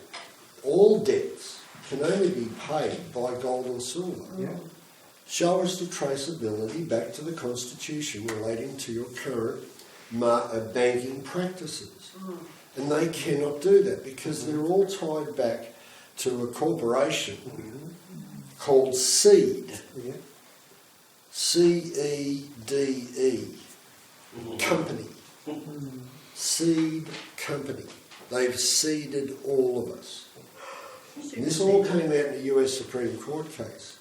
All debts can only be paid by gold or silver. Yeah. Show us the traceability back to the Constitution relating to your current banking practices. And they cannot do that because they're all tied back to a corporation called SEED. Yeah. C-E-D-E. Company. SEED Company. They've seeded all of us. And this all came out in the US Supreme Court case.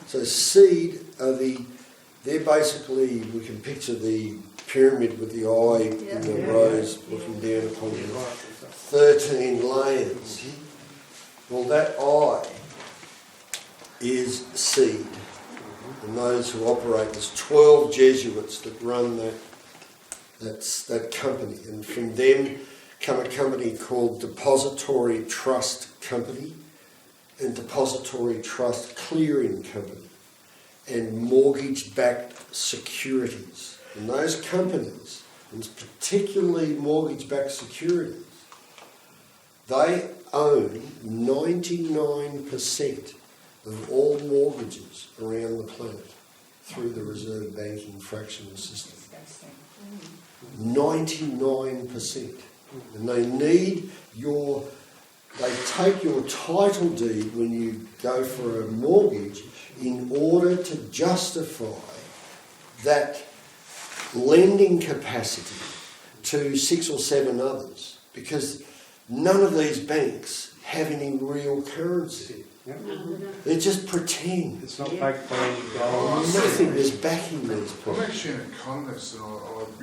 So SEED are they're basically, we can picture the pyramid with the eye in the rows looking down upon the 13 layers. Well, that eye is SEED. And those who operate, there's 12 Jesuits that run that company. And from them come a company called Depository Trust Company and Depository Trust Clearing Company and mortgage-backed securities. And those companies, and particularly mortgage-backed securities, they own 99% of all mortgages around the planet through the reserve banking fractional system. 99%. And they need they take your title deed when you go for a mortgage in order to justify that lending capacity to 6 or 7 others, because none of these banks have any real currency. Yep. They just pretend. It's not backed by any gold. Nothing is backing these I'm people. actually an economist, and I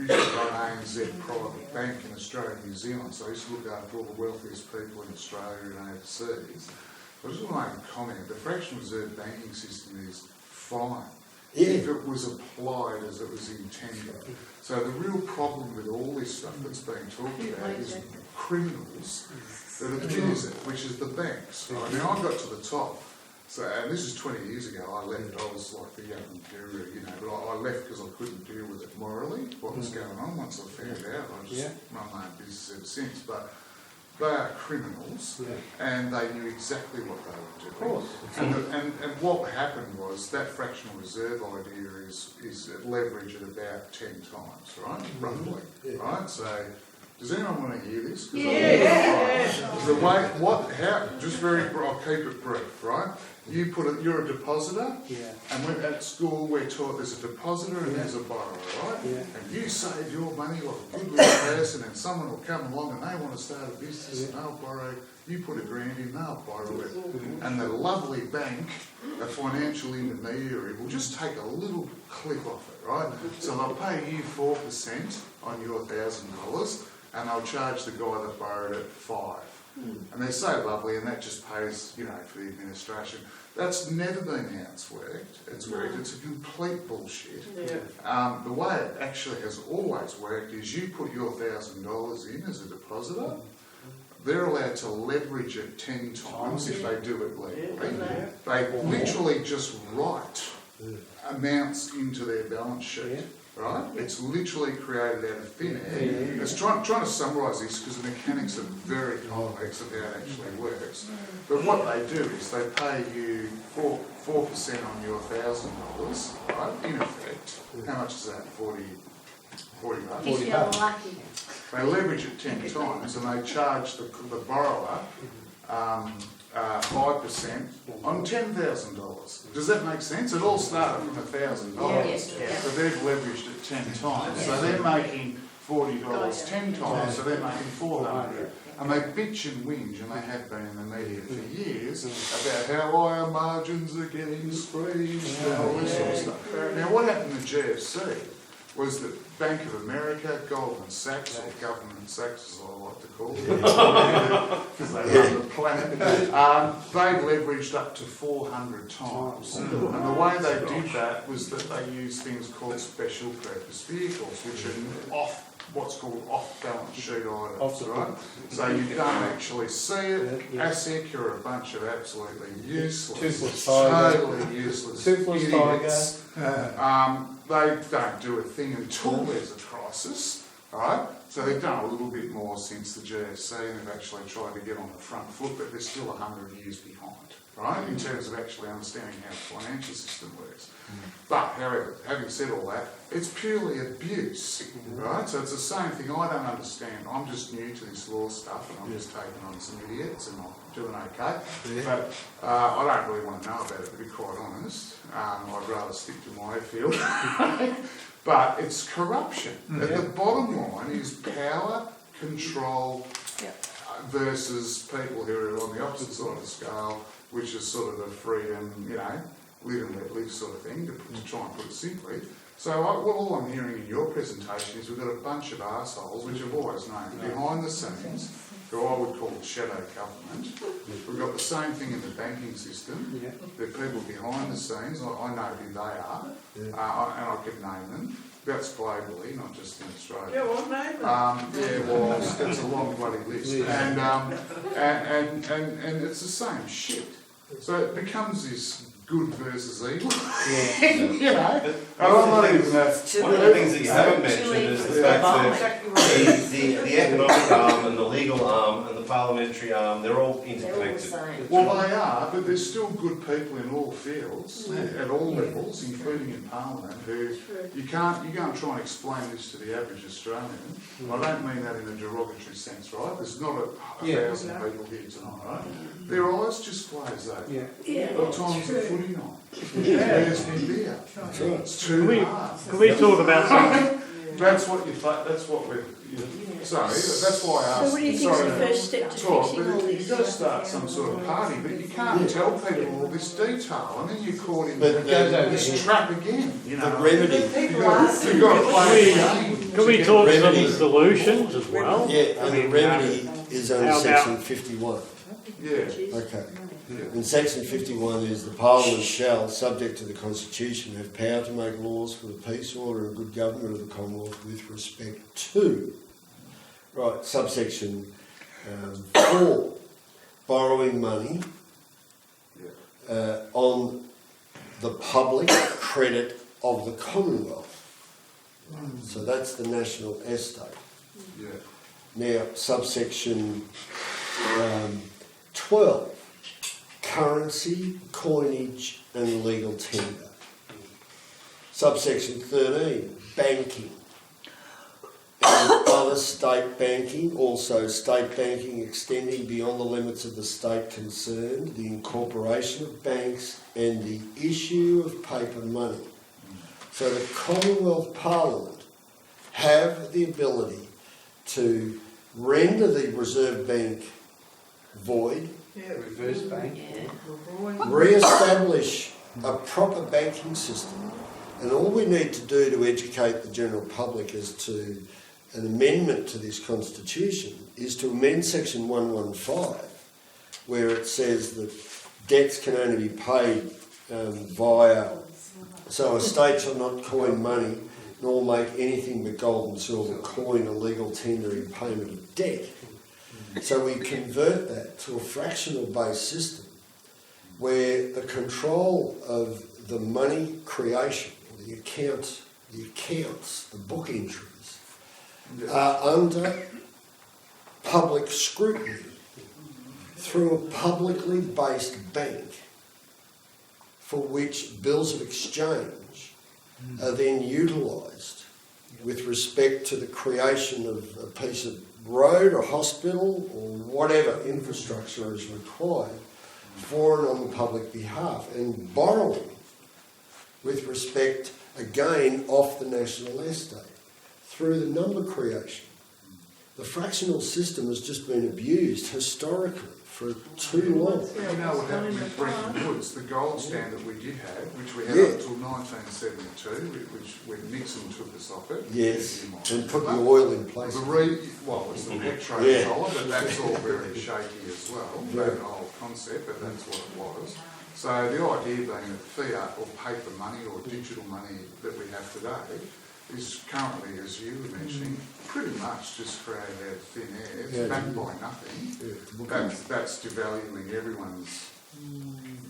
used to run ANZ Private Bank in Australia and New Zealand, so I used to look after all the wealthiest people in Australia and overseas. I just want to make a comment. The fractional reserve banking system is fine if it was applied as it was intended. So the real problem with all this stuff that's being talked about is criminals that abuse it, which is the banks. Right? Now I got to the top. So, and this is 20 years ago, I left. I was like the young guru, you know, but I left because I couldn't deal with it morally, what was going on. Once I found out, I just run my own business ever since. But they are criminals, and they knew exactly what they were doing. Of course. And what happened was that fractional reserve idea is leverage at about 10 times, right? Roughly, right? So, does anyone want to hear this? The way, just I'll keep it brief, right? You're a depositor, and when at school we're taught there's a depositor and there's a borrower, right? And you save your money like a good little person, and someone will come along and they want to start a business and they'll borrow. You put $1,000 in, they'll borrow it, and the lovely bank, a financial intermediary, will just take a little clip off it, right? So they'll pay you 4% on your $1,000, and they'll charge the guy that borrowed it 5%. And they're so lovely, and that just pays, you know, for the administration. That's never been how it's worked. It's a complete bullshit. The way it actually has always worked is you put your $1,000 in as a depositor. They're allowed to leverage it 10 times if they do it legally. They literally just write amounts into their balance sheet. Right? It's literally created out of thin air. It's trying to summarise this because the mechanics are very complex of how it actually works. But what they do is they pay you 4% on your $1,000, right? In effect, how much is that? 40 bucks. If you're lucky. They leverage it 10 times and they charge the borrower 5% on $10,000. Does that make sense? It all started from $1,000. So they've leveraged it 10 times. So they're making $40 10 times, so they're making $400. And they bitch and whinge, and they have been in the media for years, about how our margins are getting squeezed and all this sort of stuff. Now what happened to GFC was that Bank of America, Goldman Sachs, or Government Sachs as I like to call them, because they run the planet, they leveraged up to 400 times. And the way they did that was that they used things called special purpose vehicles, which are what's called off-balance sheet items, right? So you don't actually see it. ASIC are a bunch of absolutely useless, totally useless idiots. They don't do a thing until there's a crisis, right? So they've done a little bit more since the GFC, and they've actually tried to get on the front foot, but they're still 100 years behind, right, in terms of actually understanding how the financial system works. But, however, having said all that, it's purely abuse, right? So it's the same thing. I don't understand. I'm just new to this law stuff, and I'm just taking on some idiots, and I'm doing okay. But I don't really want to know about it, to be quite honest. I'd rather stick to my field. But it's corruption. At the bottom line is power, control, versus people who are on the opposite side of the scale, which is sort of the freedom, you know, live and let live sort of thing, to try and put it simply. So all I'm hearing in your presentation is we've got a bunch of arseholes, which I've always known, behind the scenes, who I would call the shadow government. We've got the same thing in the banking system. There are people behind the scenes, I know who they are, and I could name them. That's globally, not just in Australia. Yeah, well, name them. Well, it's a long bloody list. And it's the same shit. So it becomes this good versus evil. You know? And I'm not even one of the things that you haven't mentioned is the fact that the economic arm and the legal arm and the parliamentary arm, they're all interconnected. Well, they are, but there's still good people in all fields, at all levels, including in Parliament, who you can't try and explain this to the average Australian. I don't mean that in a derogatory sense, right? There's not a thousand people here tonight, right? Their eyes just glaze over. What time's the footy on? Where's my beer? It's too hard. Can we talk about something? That's what that's what we're. Sorry, that's why I asked. So what do you think is the first step to talk, fixing all but this? you've got to start some sort of party, but you can't tell people all this detail, and then you're caught in But this trap again. You know, The remedy. you've got to play the game. Can we talk some Remedy. solutions as well? Yeah, and the remedy is under how about- section 51. Yeah. Okay. In section 51 is the Parliament shall, subject to the Constitution, have power to make laws for the peace, order and good government of the Commonwealth with respect to, right, subsection 4, borrowing money on the public credit of the Commonwealth. So that's the national estate. Yeah. Now, subsection 12, currency, coinage and legal tender. Subsection 13, banking and other state banking, also state banking extending beyond the limits of the state concerned, the incorporation of banks and the issue of paper money. So the Commonwealth Parliament have the ability to render the Reserve Bank void, Reverse bank. re-establish a proper banking system, and all we need to do to educate the general public as to an amendment to this constitution is to amend section 115, where it says that debts can only be paid via, so a state shall not coin money nor make anything but gold and silver coin a legal tender in payment of debt. So we convert that to a fractional based system where the control of the money creation, the accounts, the book entries, are under public scrutiny through a publicly based bank, for which bills of exchange are then utilised with respect to the creation of a piece of road or hospital or whatever infrastructure is required for and on the public behalf, and borrowing with respect, again, off the national estate through the number creation. The fractional system has just been abused historically for too long. You know what happened with Bretton Woods, the gold standard we did have, which we had up until 1972, which when Nixon took us off it. Yes, and put the oil in place. It's the petro dollar, but that's all very shaky as well, that whole concept, but that's what it was. So the idea being that fiat or paper money or digital money that we have today is currently, as you were mentioning, pretty much just created out of thin air. It's backed by nothing. That's devaluing everyone's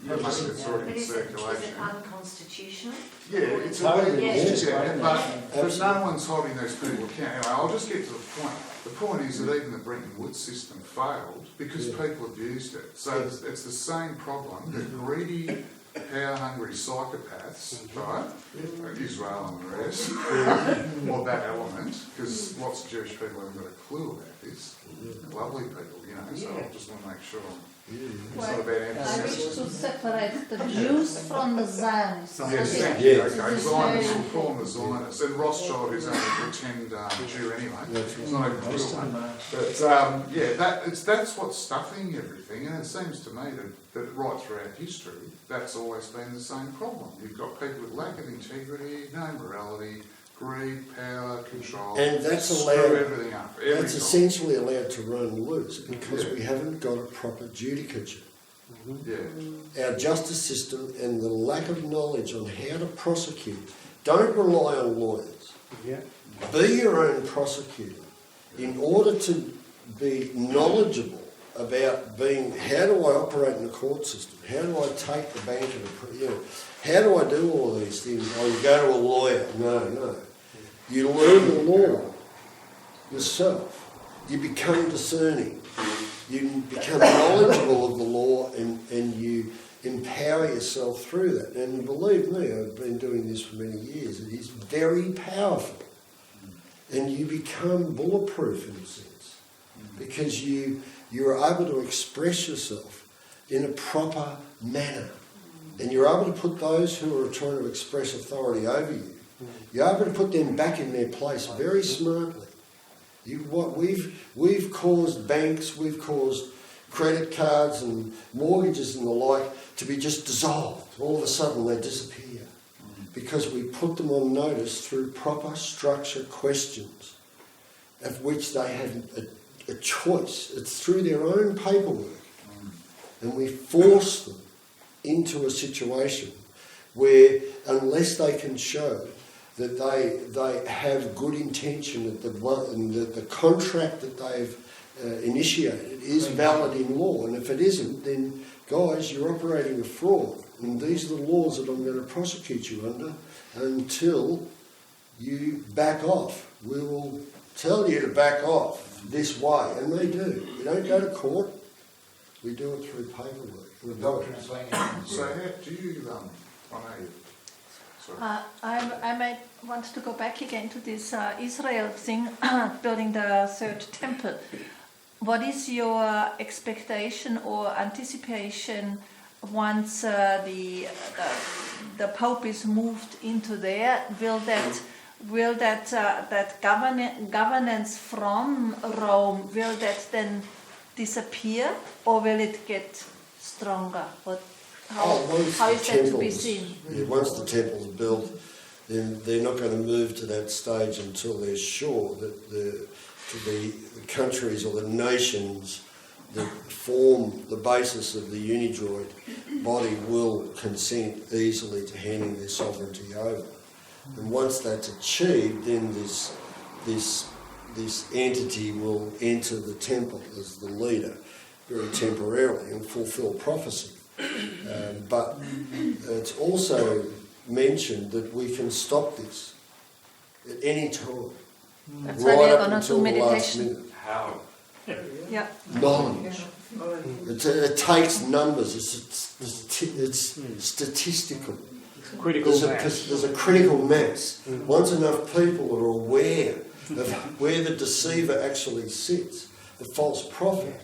money that's already in circulation. Is it unconstitutional? Yeah, it's but no one's holding those people accountable. Anyway, I'll just get to the point. The point is that even the Bretton Woods system failed because people abused it. So it's the same problem that greedy, power-hungry psychopaths, right? Israel and the rest, or that element, because lots of Jewish people haven't got a clue about this. Lovely people, you know, so I just want to make sure it's not about I emphasis. wish to separate the Jews from the Zionists. Yes, thank you. Okay, Zionists will call them the Zionists. And Rothschild is only a pretend Jew anyway. He's not even a real one. But that's what's stuffing everything. And it seems to me that right throughout history, that's always been the same problem. You've got people with lack of integrity, no morality, greed, power, control. And that's screw allowed. everything up. That's essentially allowed to run loose because we haven't got a proper judicature. Yeah. Our justice system and the lack of knowledge on how to prosecute. Don't rely on lawyers. Yeah. Be your own prosecutor in order to be knowledgeable about how do I operate in the court system? How do I take the bank how do I do all of these things? Oh, you go to a lawyer. No. You learn the law yourself. You become discerning. you become knowledgeable of the law and you empower yourself through that. And believe me, I've been doing this for many years. It is very powerful. And you become bulletproof in a sense because you're able to express yourself in a proper manner. And you're able to put those who are trying to express authority over you, you're able to put them back in their place very smartly. We've caused banks, we've caused credit cards and mortgages and the like to be just dissolved. All of a sudden they disappear because we put them on notice through proper structured questions of which they have a choice. It's through their own paperwork. And we force them into a situation where unless they can show that they have good intention, that the contract that they've initiated is valid in law, and if it isn't, then guys, you're operating a fraud, and these are the laws that I'm going to prosecute you under until you back off. We will tell you to back off this way, and they do. We don't go to court, we do it through paperwork. So how do you, I know you, sorry. I might want to go back again to this Israel thing, building the third temple. What is your expectation or anticipation once the Pope is moved into there? Will that governance from Rome, will that then disappear, or will it get stronger? How is that to be seen? Yeah, once the temple's built, then they're not going to move to that stage until they're sure that the countries or the nations that form the basis of the Unidroid body will consent easily to handing their sovereignty over. And once that's achieved, then this entity will enter the temple as the leader very temporarily and fulfill prophecy. But it's also mentioned that we can stop this at any time. That's why we are going to do meditation. How? Yeah. Knowledge. It takes numbers. It's statistical. There's a critical mass. Once enough people are aware of where the deceiver actually sits, the false prophet,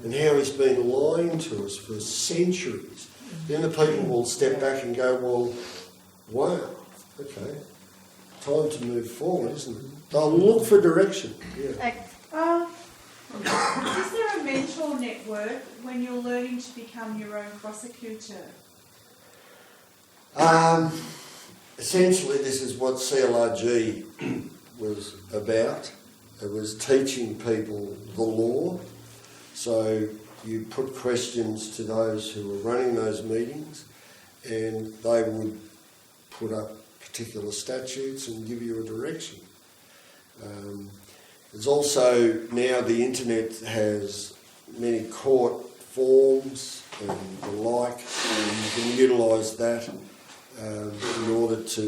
and how he's been lying to us for centuries, then the people will step back and go, well, wow, okay, time to move forward, isn't it? They'll look for direction. Yeah. Is there a mentor network when you're learning to become your own prosecutor? Essentially, this is what CLRG was about. It was teaching people the law. So you put questions to those who were running those meetings, and they would put up particular statutes and give you a direction. There's also, now the internet has many court forms and the like, and you can utilise that in order to,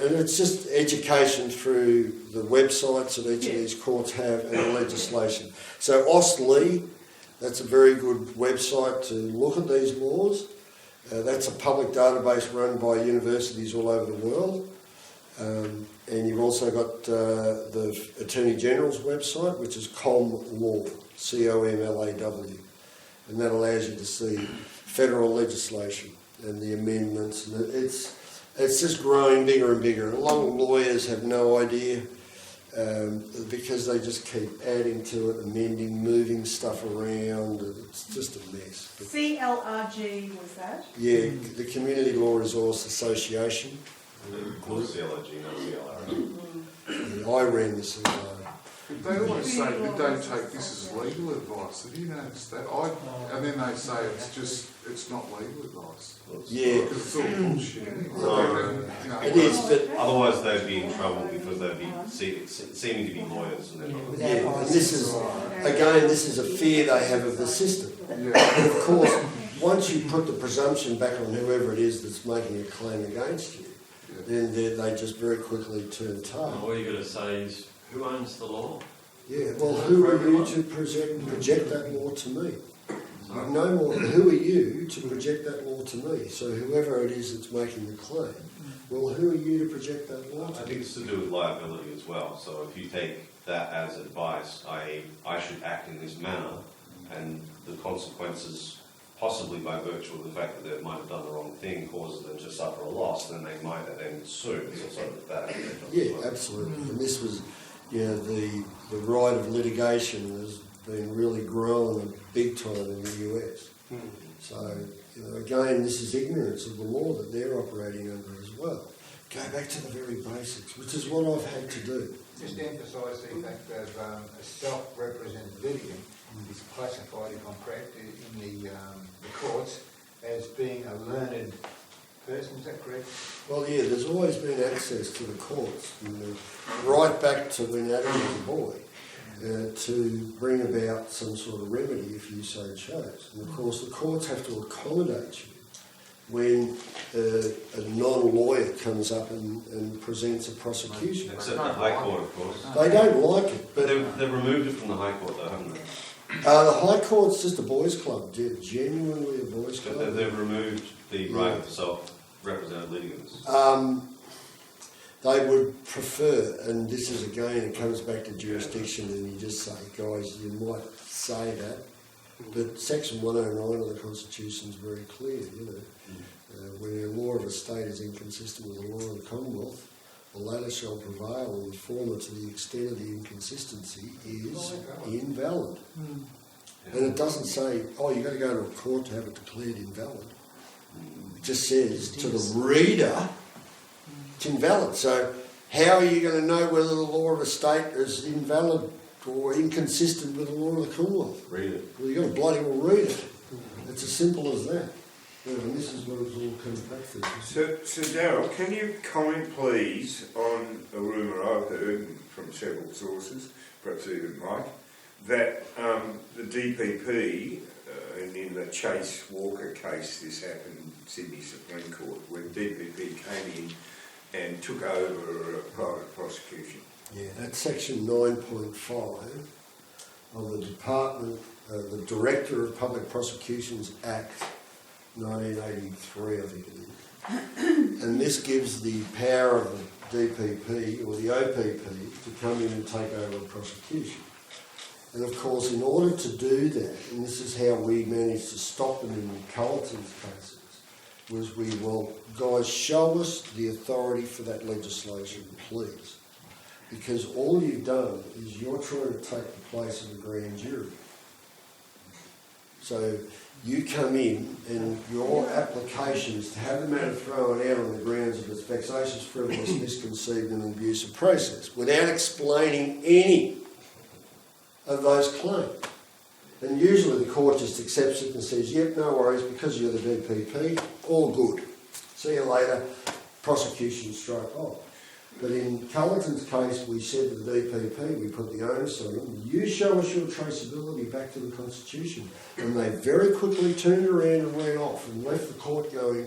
and it's just education through the websites that each of these courts have and the legislation. So OSLE, that's a very good website to look at these laws. That's a public database run by universities all over the world. And you've also got the Attorney General's website, which is ComLaw, COMLAW. And that allows you to see federal legislation and the amendments. And it's just growing bigger and bigger. And a lot of lawyers have no idea because they just keep adding to it, amending, moving stuff around. It's just a mess. But CLRG was that? yeah, the Community Law Resource Association. CLRG, not CLR. I ran the CLR. They always say, but don't take this as legal advice. Have you noticed that? And then they say it's not legal advice. Yeah. Because it's all bullshit anyway. It is, but otherwise they'd be in trouble because they'd be seeming to be lawyers. And yeah, and this is a fear they have of the system. Yeah. And of course, once you put the presumption back on whoever it is that's making a claim against you, then they just very quickly turn tail. All you've got to say is, who owns the law? Yeah, well, who are you to project that law to me? No more, who are you to project that law to me? So whoever it is that's making the claim, well, who are you to project that law to? I think it's to do with liability as well. So if you take that as advice, I should act in this manner, and the consequences, possibly by virtue of the fact that they might have done the wrong thing, causes them to suffer a loss, then they might then sue. It's also that. Yeah, absolutely. And this was, the right of litigation has been really growing big time in the US. So, again, this is ignorance of the law that they're operating under as well. Go back to the very basics, which is what I've had to do. Just to emphasise the fact that a self-represented litigant is classified, if I'm correct, in the courts as being a learned person. Is that correct? Well, yeah, there's always been access to the courts, right back to when Adam was a boy, to bring about some sort of remedy if you so chose. And of course, the courts have to accommodate you when a non-lawyer comes up and presents a prosecution. Except the High Court, of course. They don't like it, but They've removed it from the High Court, though, haven't they? the High Court's just a boys' club, genuinely a boys' club. They've removed the right of self-represented litigants. They would prefer, and this is again, it comes back to jurisdiction, and you just say, guys, you might say that, but Section 109 of the Constitution is very clear, when a law of a state is inconsistent with the law of the Commonwealth, the latter shall prevail, and the former, to the extent of the inconsistency, is invalid. And it doesn't say, oh, you've got to go to a court to have it declared invalid. It just says to the reader, it's invalid. So how are you going to know whether the law of a state is invalid or inconsistent with the law of the Commonwealth? Read it. Well, you've got to bloody well read it. It's as simple as that. And this is what it's all comes back to. So Darryl, can you comment please on a rumour I've heard from several sources, perhaps even Mike, that the DPP, and in the Chase Walker case, this happened in Sydney Supreme Court, where the DPP came in and took over a private prosecution. Yeah, that's Section 9.5 of the Department, the Director of Public Prosecutions Act 1983, I think it is. And this gives the power of the DPP or the OPP to come in and take over a prosecution. And of course, in order to do that, and this is how we managed to stop them in Culleton's cases, was guys, show us the authority for that legislation, please. Because all you've done is you're trying to take the place of the grand jury. So you come in and your application is to have the matter thrown out on the grounds of its vexatious, frivolous, misconceived and abusive process without explaining any of those claims. And usually the court just accepts it and says, yep, no worries, because you're the DPP, all good. See you later, prosecution strike off. But in Culleton's case, we said to the DPP, we put the onus on them, you show us your traceability back to the Constitution. And they very quickly turned around and ran off and left the court going,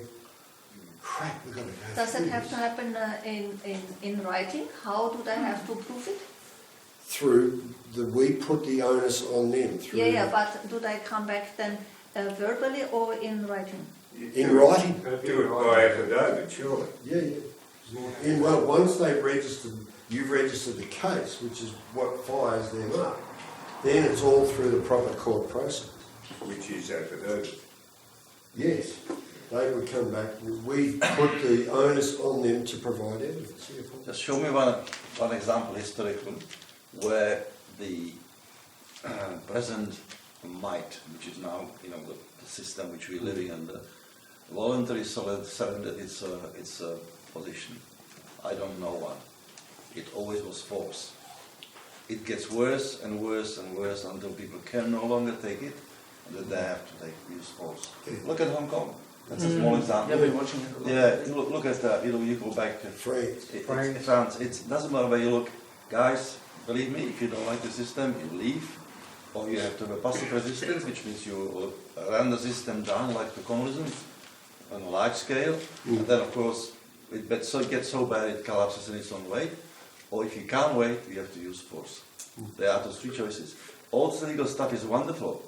crap, we've got to go. Does it have to happen in writing? How do they have to prove it? We put the onus on them. But do they come back then verbally or in writing? In writing. Do it by affidavit, surely. Yeah. Once they've registered, you've registered the case, which is what fires them up, then it's all through the proper court process. Which is affidavit. Yes. They would come back. We put the onus on them to provide evidence. Just show me one example historically where the present might, which is now the system which we're living under, voluntarily surrendered its position. I don't know one. It always was force. It gets worse and worse and worse until people can no longer take it, and then they have to use force. Look at Hong Kong. That's a small example. Yeah, I've been watching it a lot. Yeah, look at that. You go back to France. It doesn't matter where you look, guys. Believe me, if you don't like the system, you leave, or you have to have a passive resistance, which means you run the system down like the communism on a large scale, and then of course it gets so bad it collapses in its own way, or if you can't wait, you have to use force. There are those three choices. All the legal stuff is wonderful,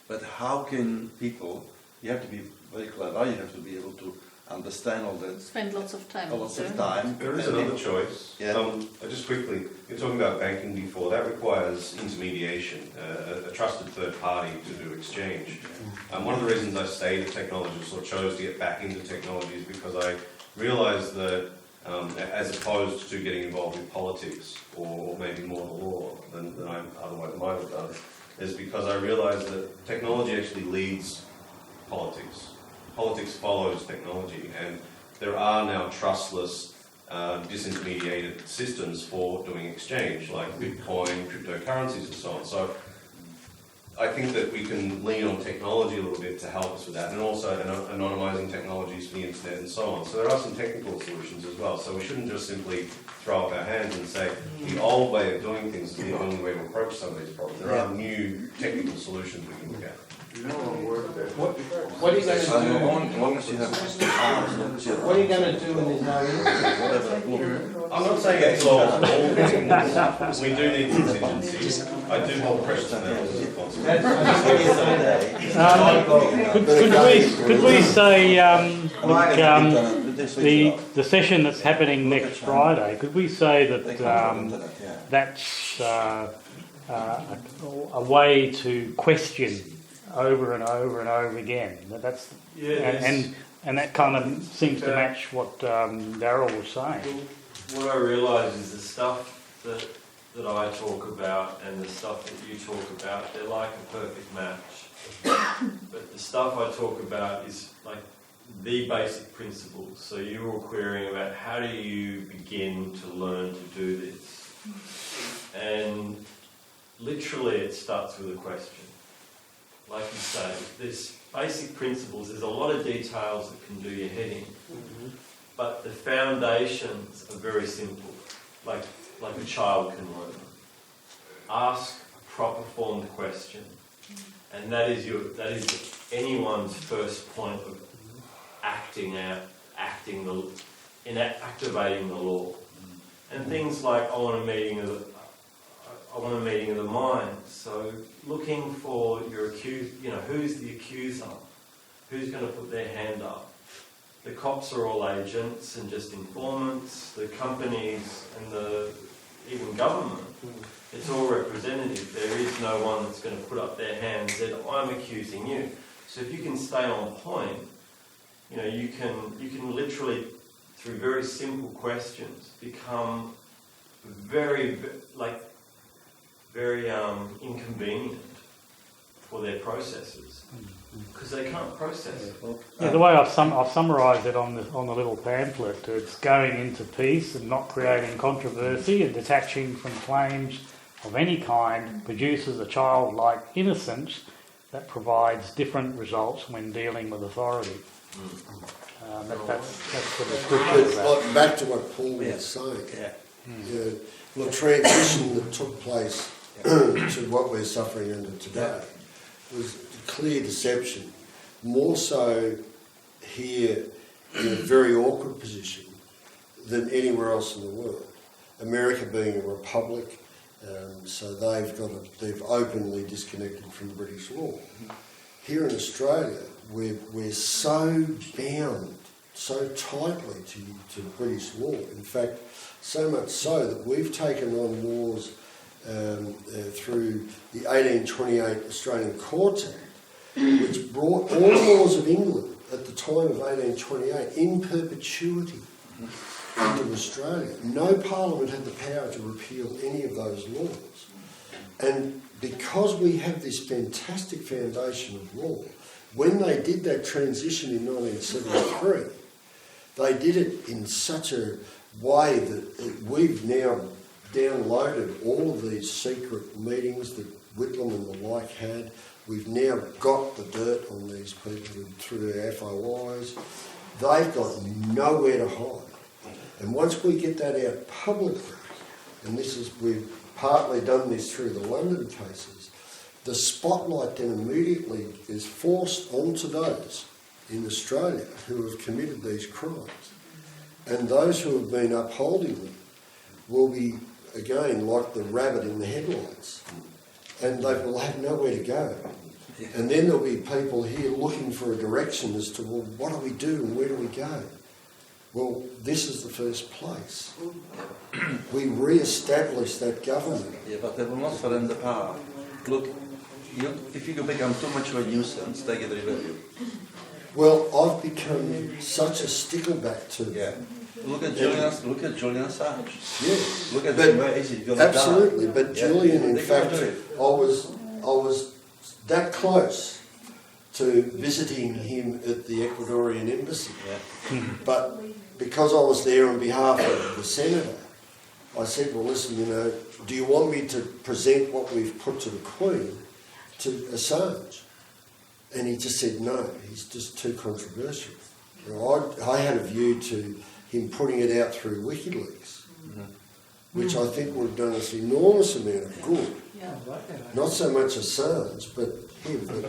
but how can people, you have to be very clever, you have to be able to understand all that. Spend lots of time. Lots of time. There is another choice. Yeah. Just quickly, you're talking about banking before. That requires intermediation, a trusted third party to do exchange. One of the reasons I stayed a technologist or chose to get back into technology is because I realised that as opposed to getting involved in politics or maybe more the law than I otherwise might have done, is because I realised that technology actually leads politics. Politics follows technology, and there are now trustless, disintermediated systems for doing exchange, like Bitcoin, cryptocurrencies, and so on. So I think that we can lean on technology a little bit to help us with that, and also anonymizing technologies for the internet and so on. So there are some technical solutions as well. So we shouldn't just simply throw up our hands and say the old way of doing things is the only way to approach some of these problems. There are new technical solutions we can look at. What are you going to do? What are you going to do when there's no internet? I'm not saying it's all things. We do need contingencies. I do hold precious metals as a consequence. Could we say, the session that's happening next Friday, could we say that that's a way to question over and over and over again? That's and that kind of seems to match what Darryl was saying. What I realise is the stuff that I talk about and the stuff that you talk about, they're like a perfect match. But the stuff I talk about is like the basic principles. So you were querying about how do you begin to learn to do this? And literally it starts with a question. Like you say, there's basic principles, there's a lot of details that can do your head in. But the foundations are very simple, like a child can learn. Ask a proper formed question, and that is anyone's first point of activating the law. And things like I want a meeting of the mind. So looking for your accused, who's the accuser, who's going to put their hand up. The cops are all agents and just informants. The companies and even government, it's all representative. There is no one that's going to put up their hand and say, I'm accusing you. So if you can stay on point, you can literally, through very simple questions, become very inconvenient for their processes because they can't process it. Yeah, the way I've summarised it on the little pamphlet, it's going into peace and not creating controversy and detaching from claims of any kind produces a childlike innocence that provides different results when dealing with authority. That's the description of that. Back to what Paul was saying. The transition that took place to what we're suffering under today was clear deception, more so here in a very awkward position than anywhere else in the world. America being a republic, so they've openly disconnected from British law. Here in Australia, we're so bound so tightly to British law. In fact, so much so that we've taken on laws through the 1828 Australian Courts Act, which brought all laws of England at the time of 1828 in perpetuity into Australia. No parliament had the power to repeal any of those laws. And because we have this fantastic foundation of law, when they did that transition in 1973, they did it in such a way that we've now downloaded all of these secret meetings that Whitlam and the like had. We've now got the dirt on these people through their FOIs. They've got nowhere to hide. And once we get that out publicly, and we've partly done this through the London cases, the spotlight then immediately is forced onto those in Australia who have committed these crimes. And those who have been upholding them will be, again, like the rabbit in the headlights. And they will have nowhere to go. And then there'll be people here looking for a direction as to, well, what do we do and where do we go? Well, this is the first place. We re-establish that government. Yeah, but they will not surrender power. Look, if you become too much of a nuisance, they get rid of you. Well, I've become such a stickleback to them. Yeah. Look at Julian Assange. Yeah. Look at But where is he gonna absolutely, die? but Julian, in They fact, can't do it. I was that close to visiting him at the Ecuadorian embassy. Yeah. But because I was there on behalf of the senator, I said, well, listen, do you want me to present what we've put to the Queen to Assange? And he just said no, he's just too controversial. I had a view to him putting it out through WikiLeaks, which I think would have done us an enormous amount of good. Not so much Assange, but him. But,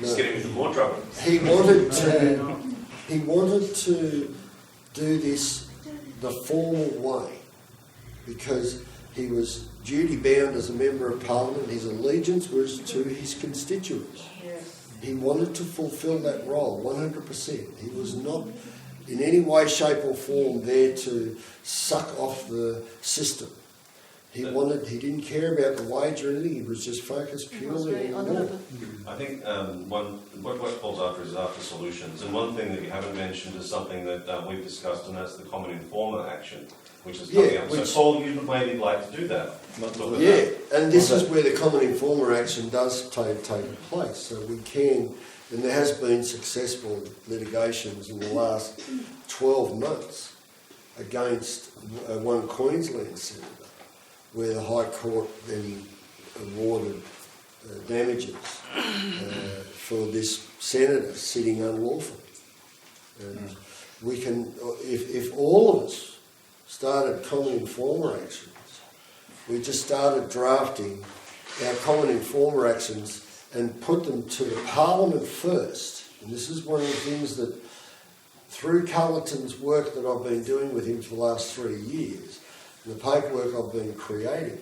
It's getting into more trouble. He wanted to do this the formal way because he was duty bound as a member of Parliament. His allegiance was to his constituents. He wanted to fulfil that role 100%. He was not in any way, shape or form there to suck off the system. He didn't care about the wage or anything, he was just focused purely on law. I think what falls after is after solutions, and one thing that you haven't mentioned is something that we've discussed, and that's the common informer action, which is coming up. So Paul, you'd maybe like to do that. And this is where the common informer action does take place. So we can, and there has been successful litigations in the last 12 months against one Queensland senator, where the High Court then awarded damages for this senator sitting unlawfully. And we can, if all of us started common informer actions, we just started drafting our common informer actions and put them to the Parliament first. And this is one of the things that, through Cullerton's work that I've been doing with him for the last 3 years, the paperwork I've been creating,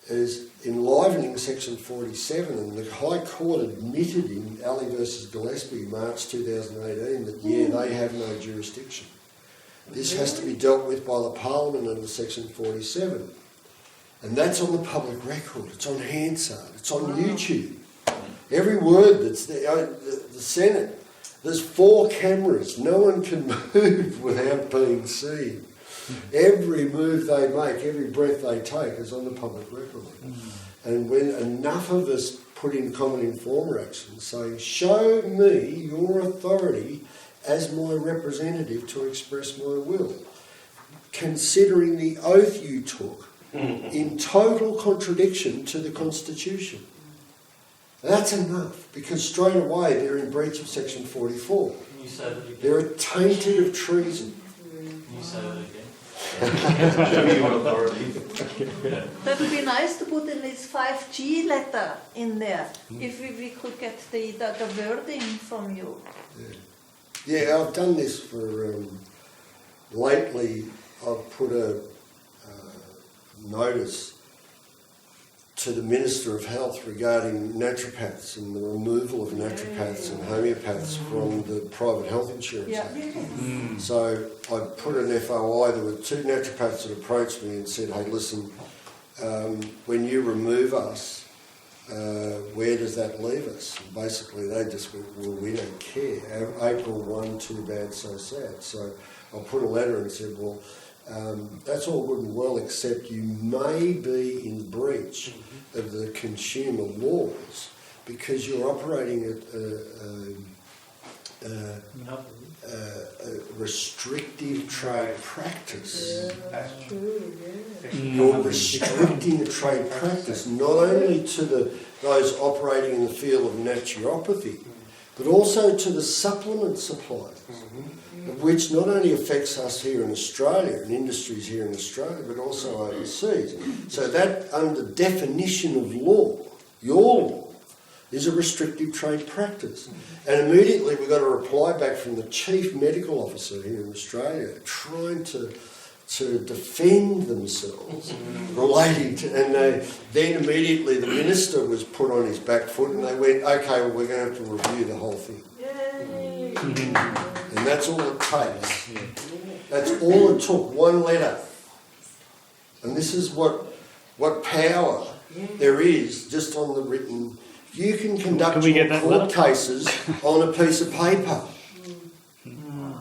is enlivening Section 47, and the High Court admitted in Alley versus Gillespie, March 2018, that they have no jurisdiction. This has to be dealt with by the Parliament under Section 47. And that's on the public record, it's on Hansard, it's on YouTube. Every word that's there, the Senate, there's 4 cameras, no one can move without being seen. Every move they make, every breath they take is on the public record. And when enough of us put in common informer action saying, show me your authority as my representative to express my will, considering the oath you took in total contradiction to the Constitution. That's enough, because straight away they're in breach of Section 44. Can you say that again? They're tainted of treason. Can you say that again? Show me your authority. That would be nice to put in this 5G letter in there, if we could get the wording from you. Yeah, I've done this for, lately I've put a notice to the Minister of Health regarding naturopaths and the removal of naturopaths and homeopaths from the private health insurance act. So I put an FOI, there were 2 naturopaths that approached me and said, hey listen, when you remove us, where does that leave us? And basically they just went, well, we don't care. April 1, too bad, so sad. So I put a letter and said, well, that's all good and well, except you may be in breach of the consumer laws because you're operating a restrictive trade practice. That's true, You're restricting a trade practice not only to those operating in the field of naturopathy, but also to the supplement suppliers, which not only affects us here in Australia and industries here in Australia, but also overseas. So that, under definition of law, your law, is a restrictive trade practice. And immediately we got a reply back from the Chief Medical Officer here in Australia trying to to defend themselves relating to, and then immediately the minister was put on his back foot and they went, okay, well, we're going to have to review the whole thing. Yay! And that's all it takes. That's all it took, one letter. And this is what power there is just on the written. You can conduct your court cases on a piece of paper.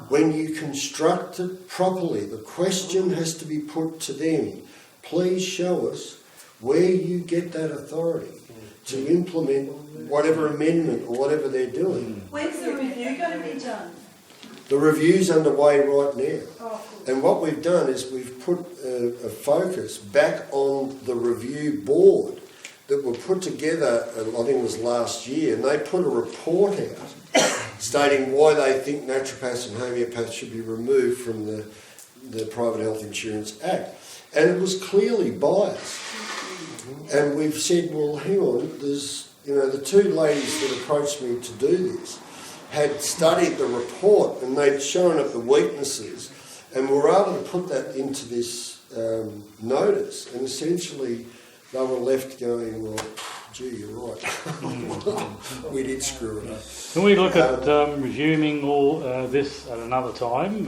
When you construct it properly, the question has to be put to them. Please show us where you get that authority to implement whatever amendment or whatever they're doing. When's the review going to be done? The review's underway right now. Oh, And what we've done is we've put a focus back on the review board that were put together, I think it was last year, and they put a report out stating why they think naturopaths and homeopaths should be removed from the Private Health Insurance Act. And it was clearly biased. And we've said, well, hang on, there's, the two ladies that approached me to do this had studied the report and they'd shown up the weaknesses and were able to put that into this notice, and essentially they were left going, well, gee, you're right. We did screw it up. Can we look at resuming all this at another time?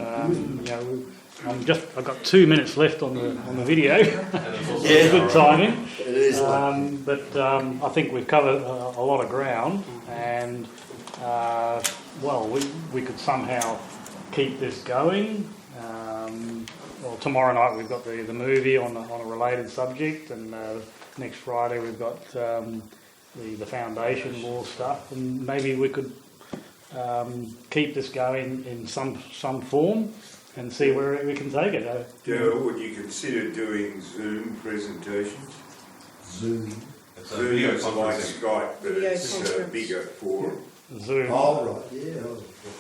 I've got 2 minutes left on the video. Good timing. It is. But I think we've covered a lot of ground, and we could somehow keep this going. Well, tomorrow night we've got the movie on a related subject, and next Friday we've got the foundation law stuff, and maybe we could keep this going in some form and see where we can take it. Darryl, would you consider doing Zoom presentations? Zoom. Zoom is like Skype, but it's bigger forum. Zoom. Oh, right, yeah.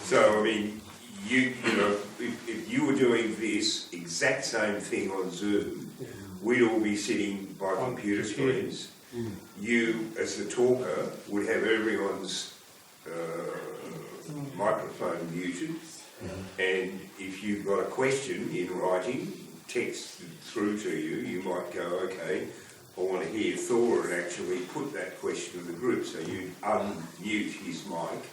So, I mean, if you were doing this exact same thing on Zoom, we'd all be sitting by computer screens. You, as the talker, would have everyone's microphone muted, and if you've got a question in writing, text through to you, you might go, okay, I want to hear Thor, and actually put that question to the group, so you'd unmute his mic.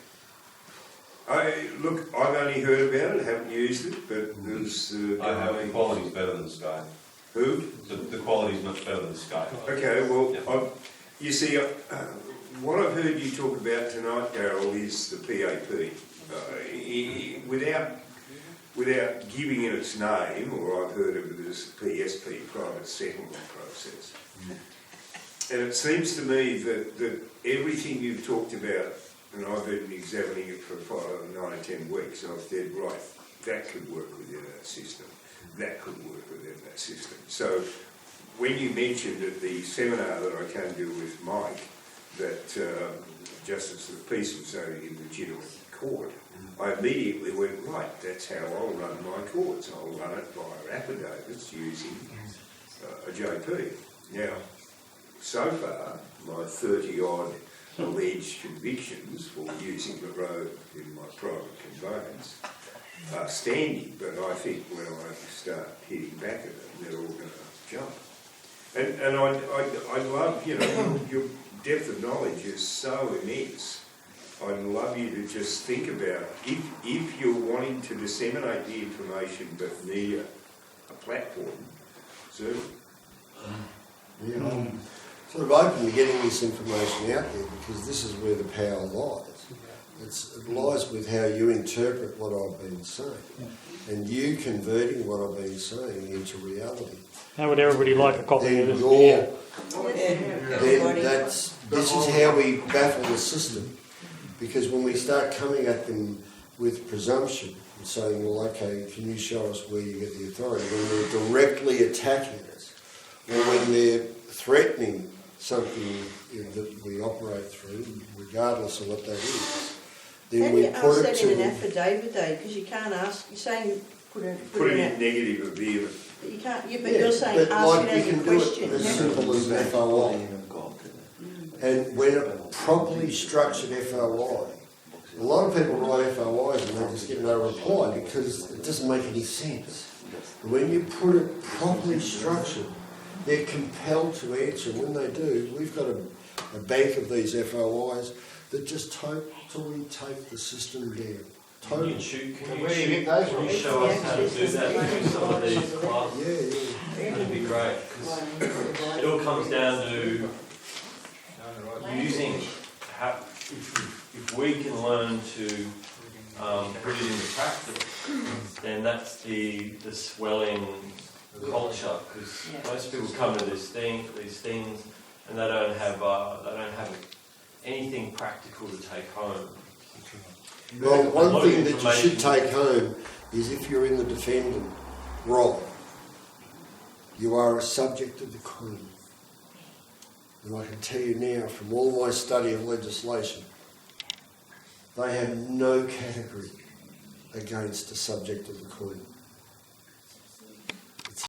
Look, I've only heard about it, haven't used it, but there's... the quality's better than Skype. Who? The quality's much better than Skype. Okay, well, you see, what I've heard you talk about tonight, Darryl, is the PAP. Without giving it its name, or I've heard of it as PSP, Private Settlement Process. And it seems to me that everything you've talked about, and I've been examining it for 9 or 10 weeks, and I've said, right, that could work within that system, that could work within that system. So when you mentioned at the seminar that I came to with Mike, that justice of the peace was only in legitimate court, I immediately went, right, that's how I'll run my courts. I'll run it via affidavits using a JP. Now, so far, my 30-odd alleged convictions for using the road in my private conveyance are standing, but I think when I start hitting back at them, they're all going to jump. And I love, your depth of knowledge is so immense. I'd love you to just think about, if you're wanting to disseminate the information but need a platform, Zoom. Yeah, I'm sort of open to getting this information out there, because this is where the power lies. It lies with how you interpret what I've been saying, and you converting what I've been saying into reality. How would everybody like a copy of this? This is how we baffle the system. Because when we start coming at them with presumption and saying, well, okay, can you show us where you get the authority? When they're directly attacking us, or when they're threatening something that we operate through, regardless of what that is, then how do we you put ask it that to in an them. affidavit, though? Because you can't ask, you're saying put it in negative or vehement. But you can't, but you're saying but ask like it as you a can question. do it as simple as an FOI. And when a properly structured FOI, a lot of people write FOIs and they just get no reply because it doesn't make any sense. And when you put it properly structured, they're compelled to answer. When they do, we've got a bank of these FOIs that just totally take the system down. Can you show Where us how to do that through some of these classes? Yeah. That'd be great, because it all comes down to using how, if we can learn to put it into practice, then that's the swelling culture, because most people come to these things, and they don't have anything practical to take home. Well, one thing that you should take home is if you're in the defendant role, you are a subject of the Queen. And I can tell you now, from all my study of legislation, they have no category against a subject of the Queen.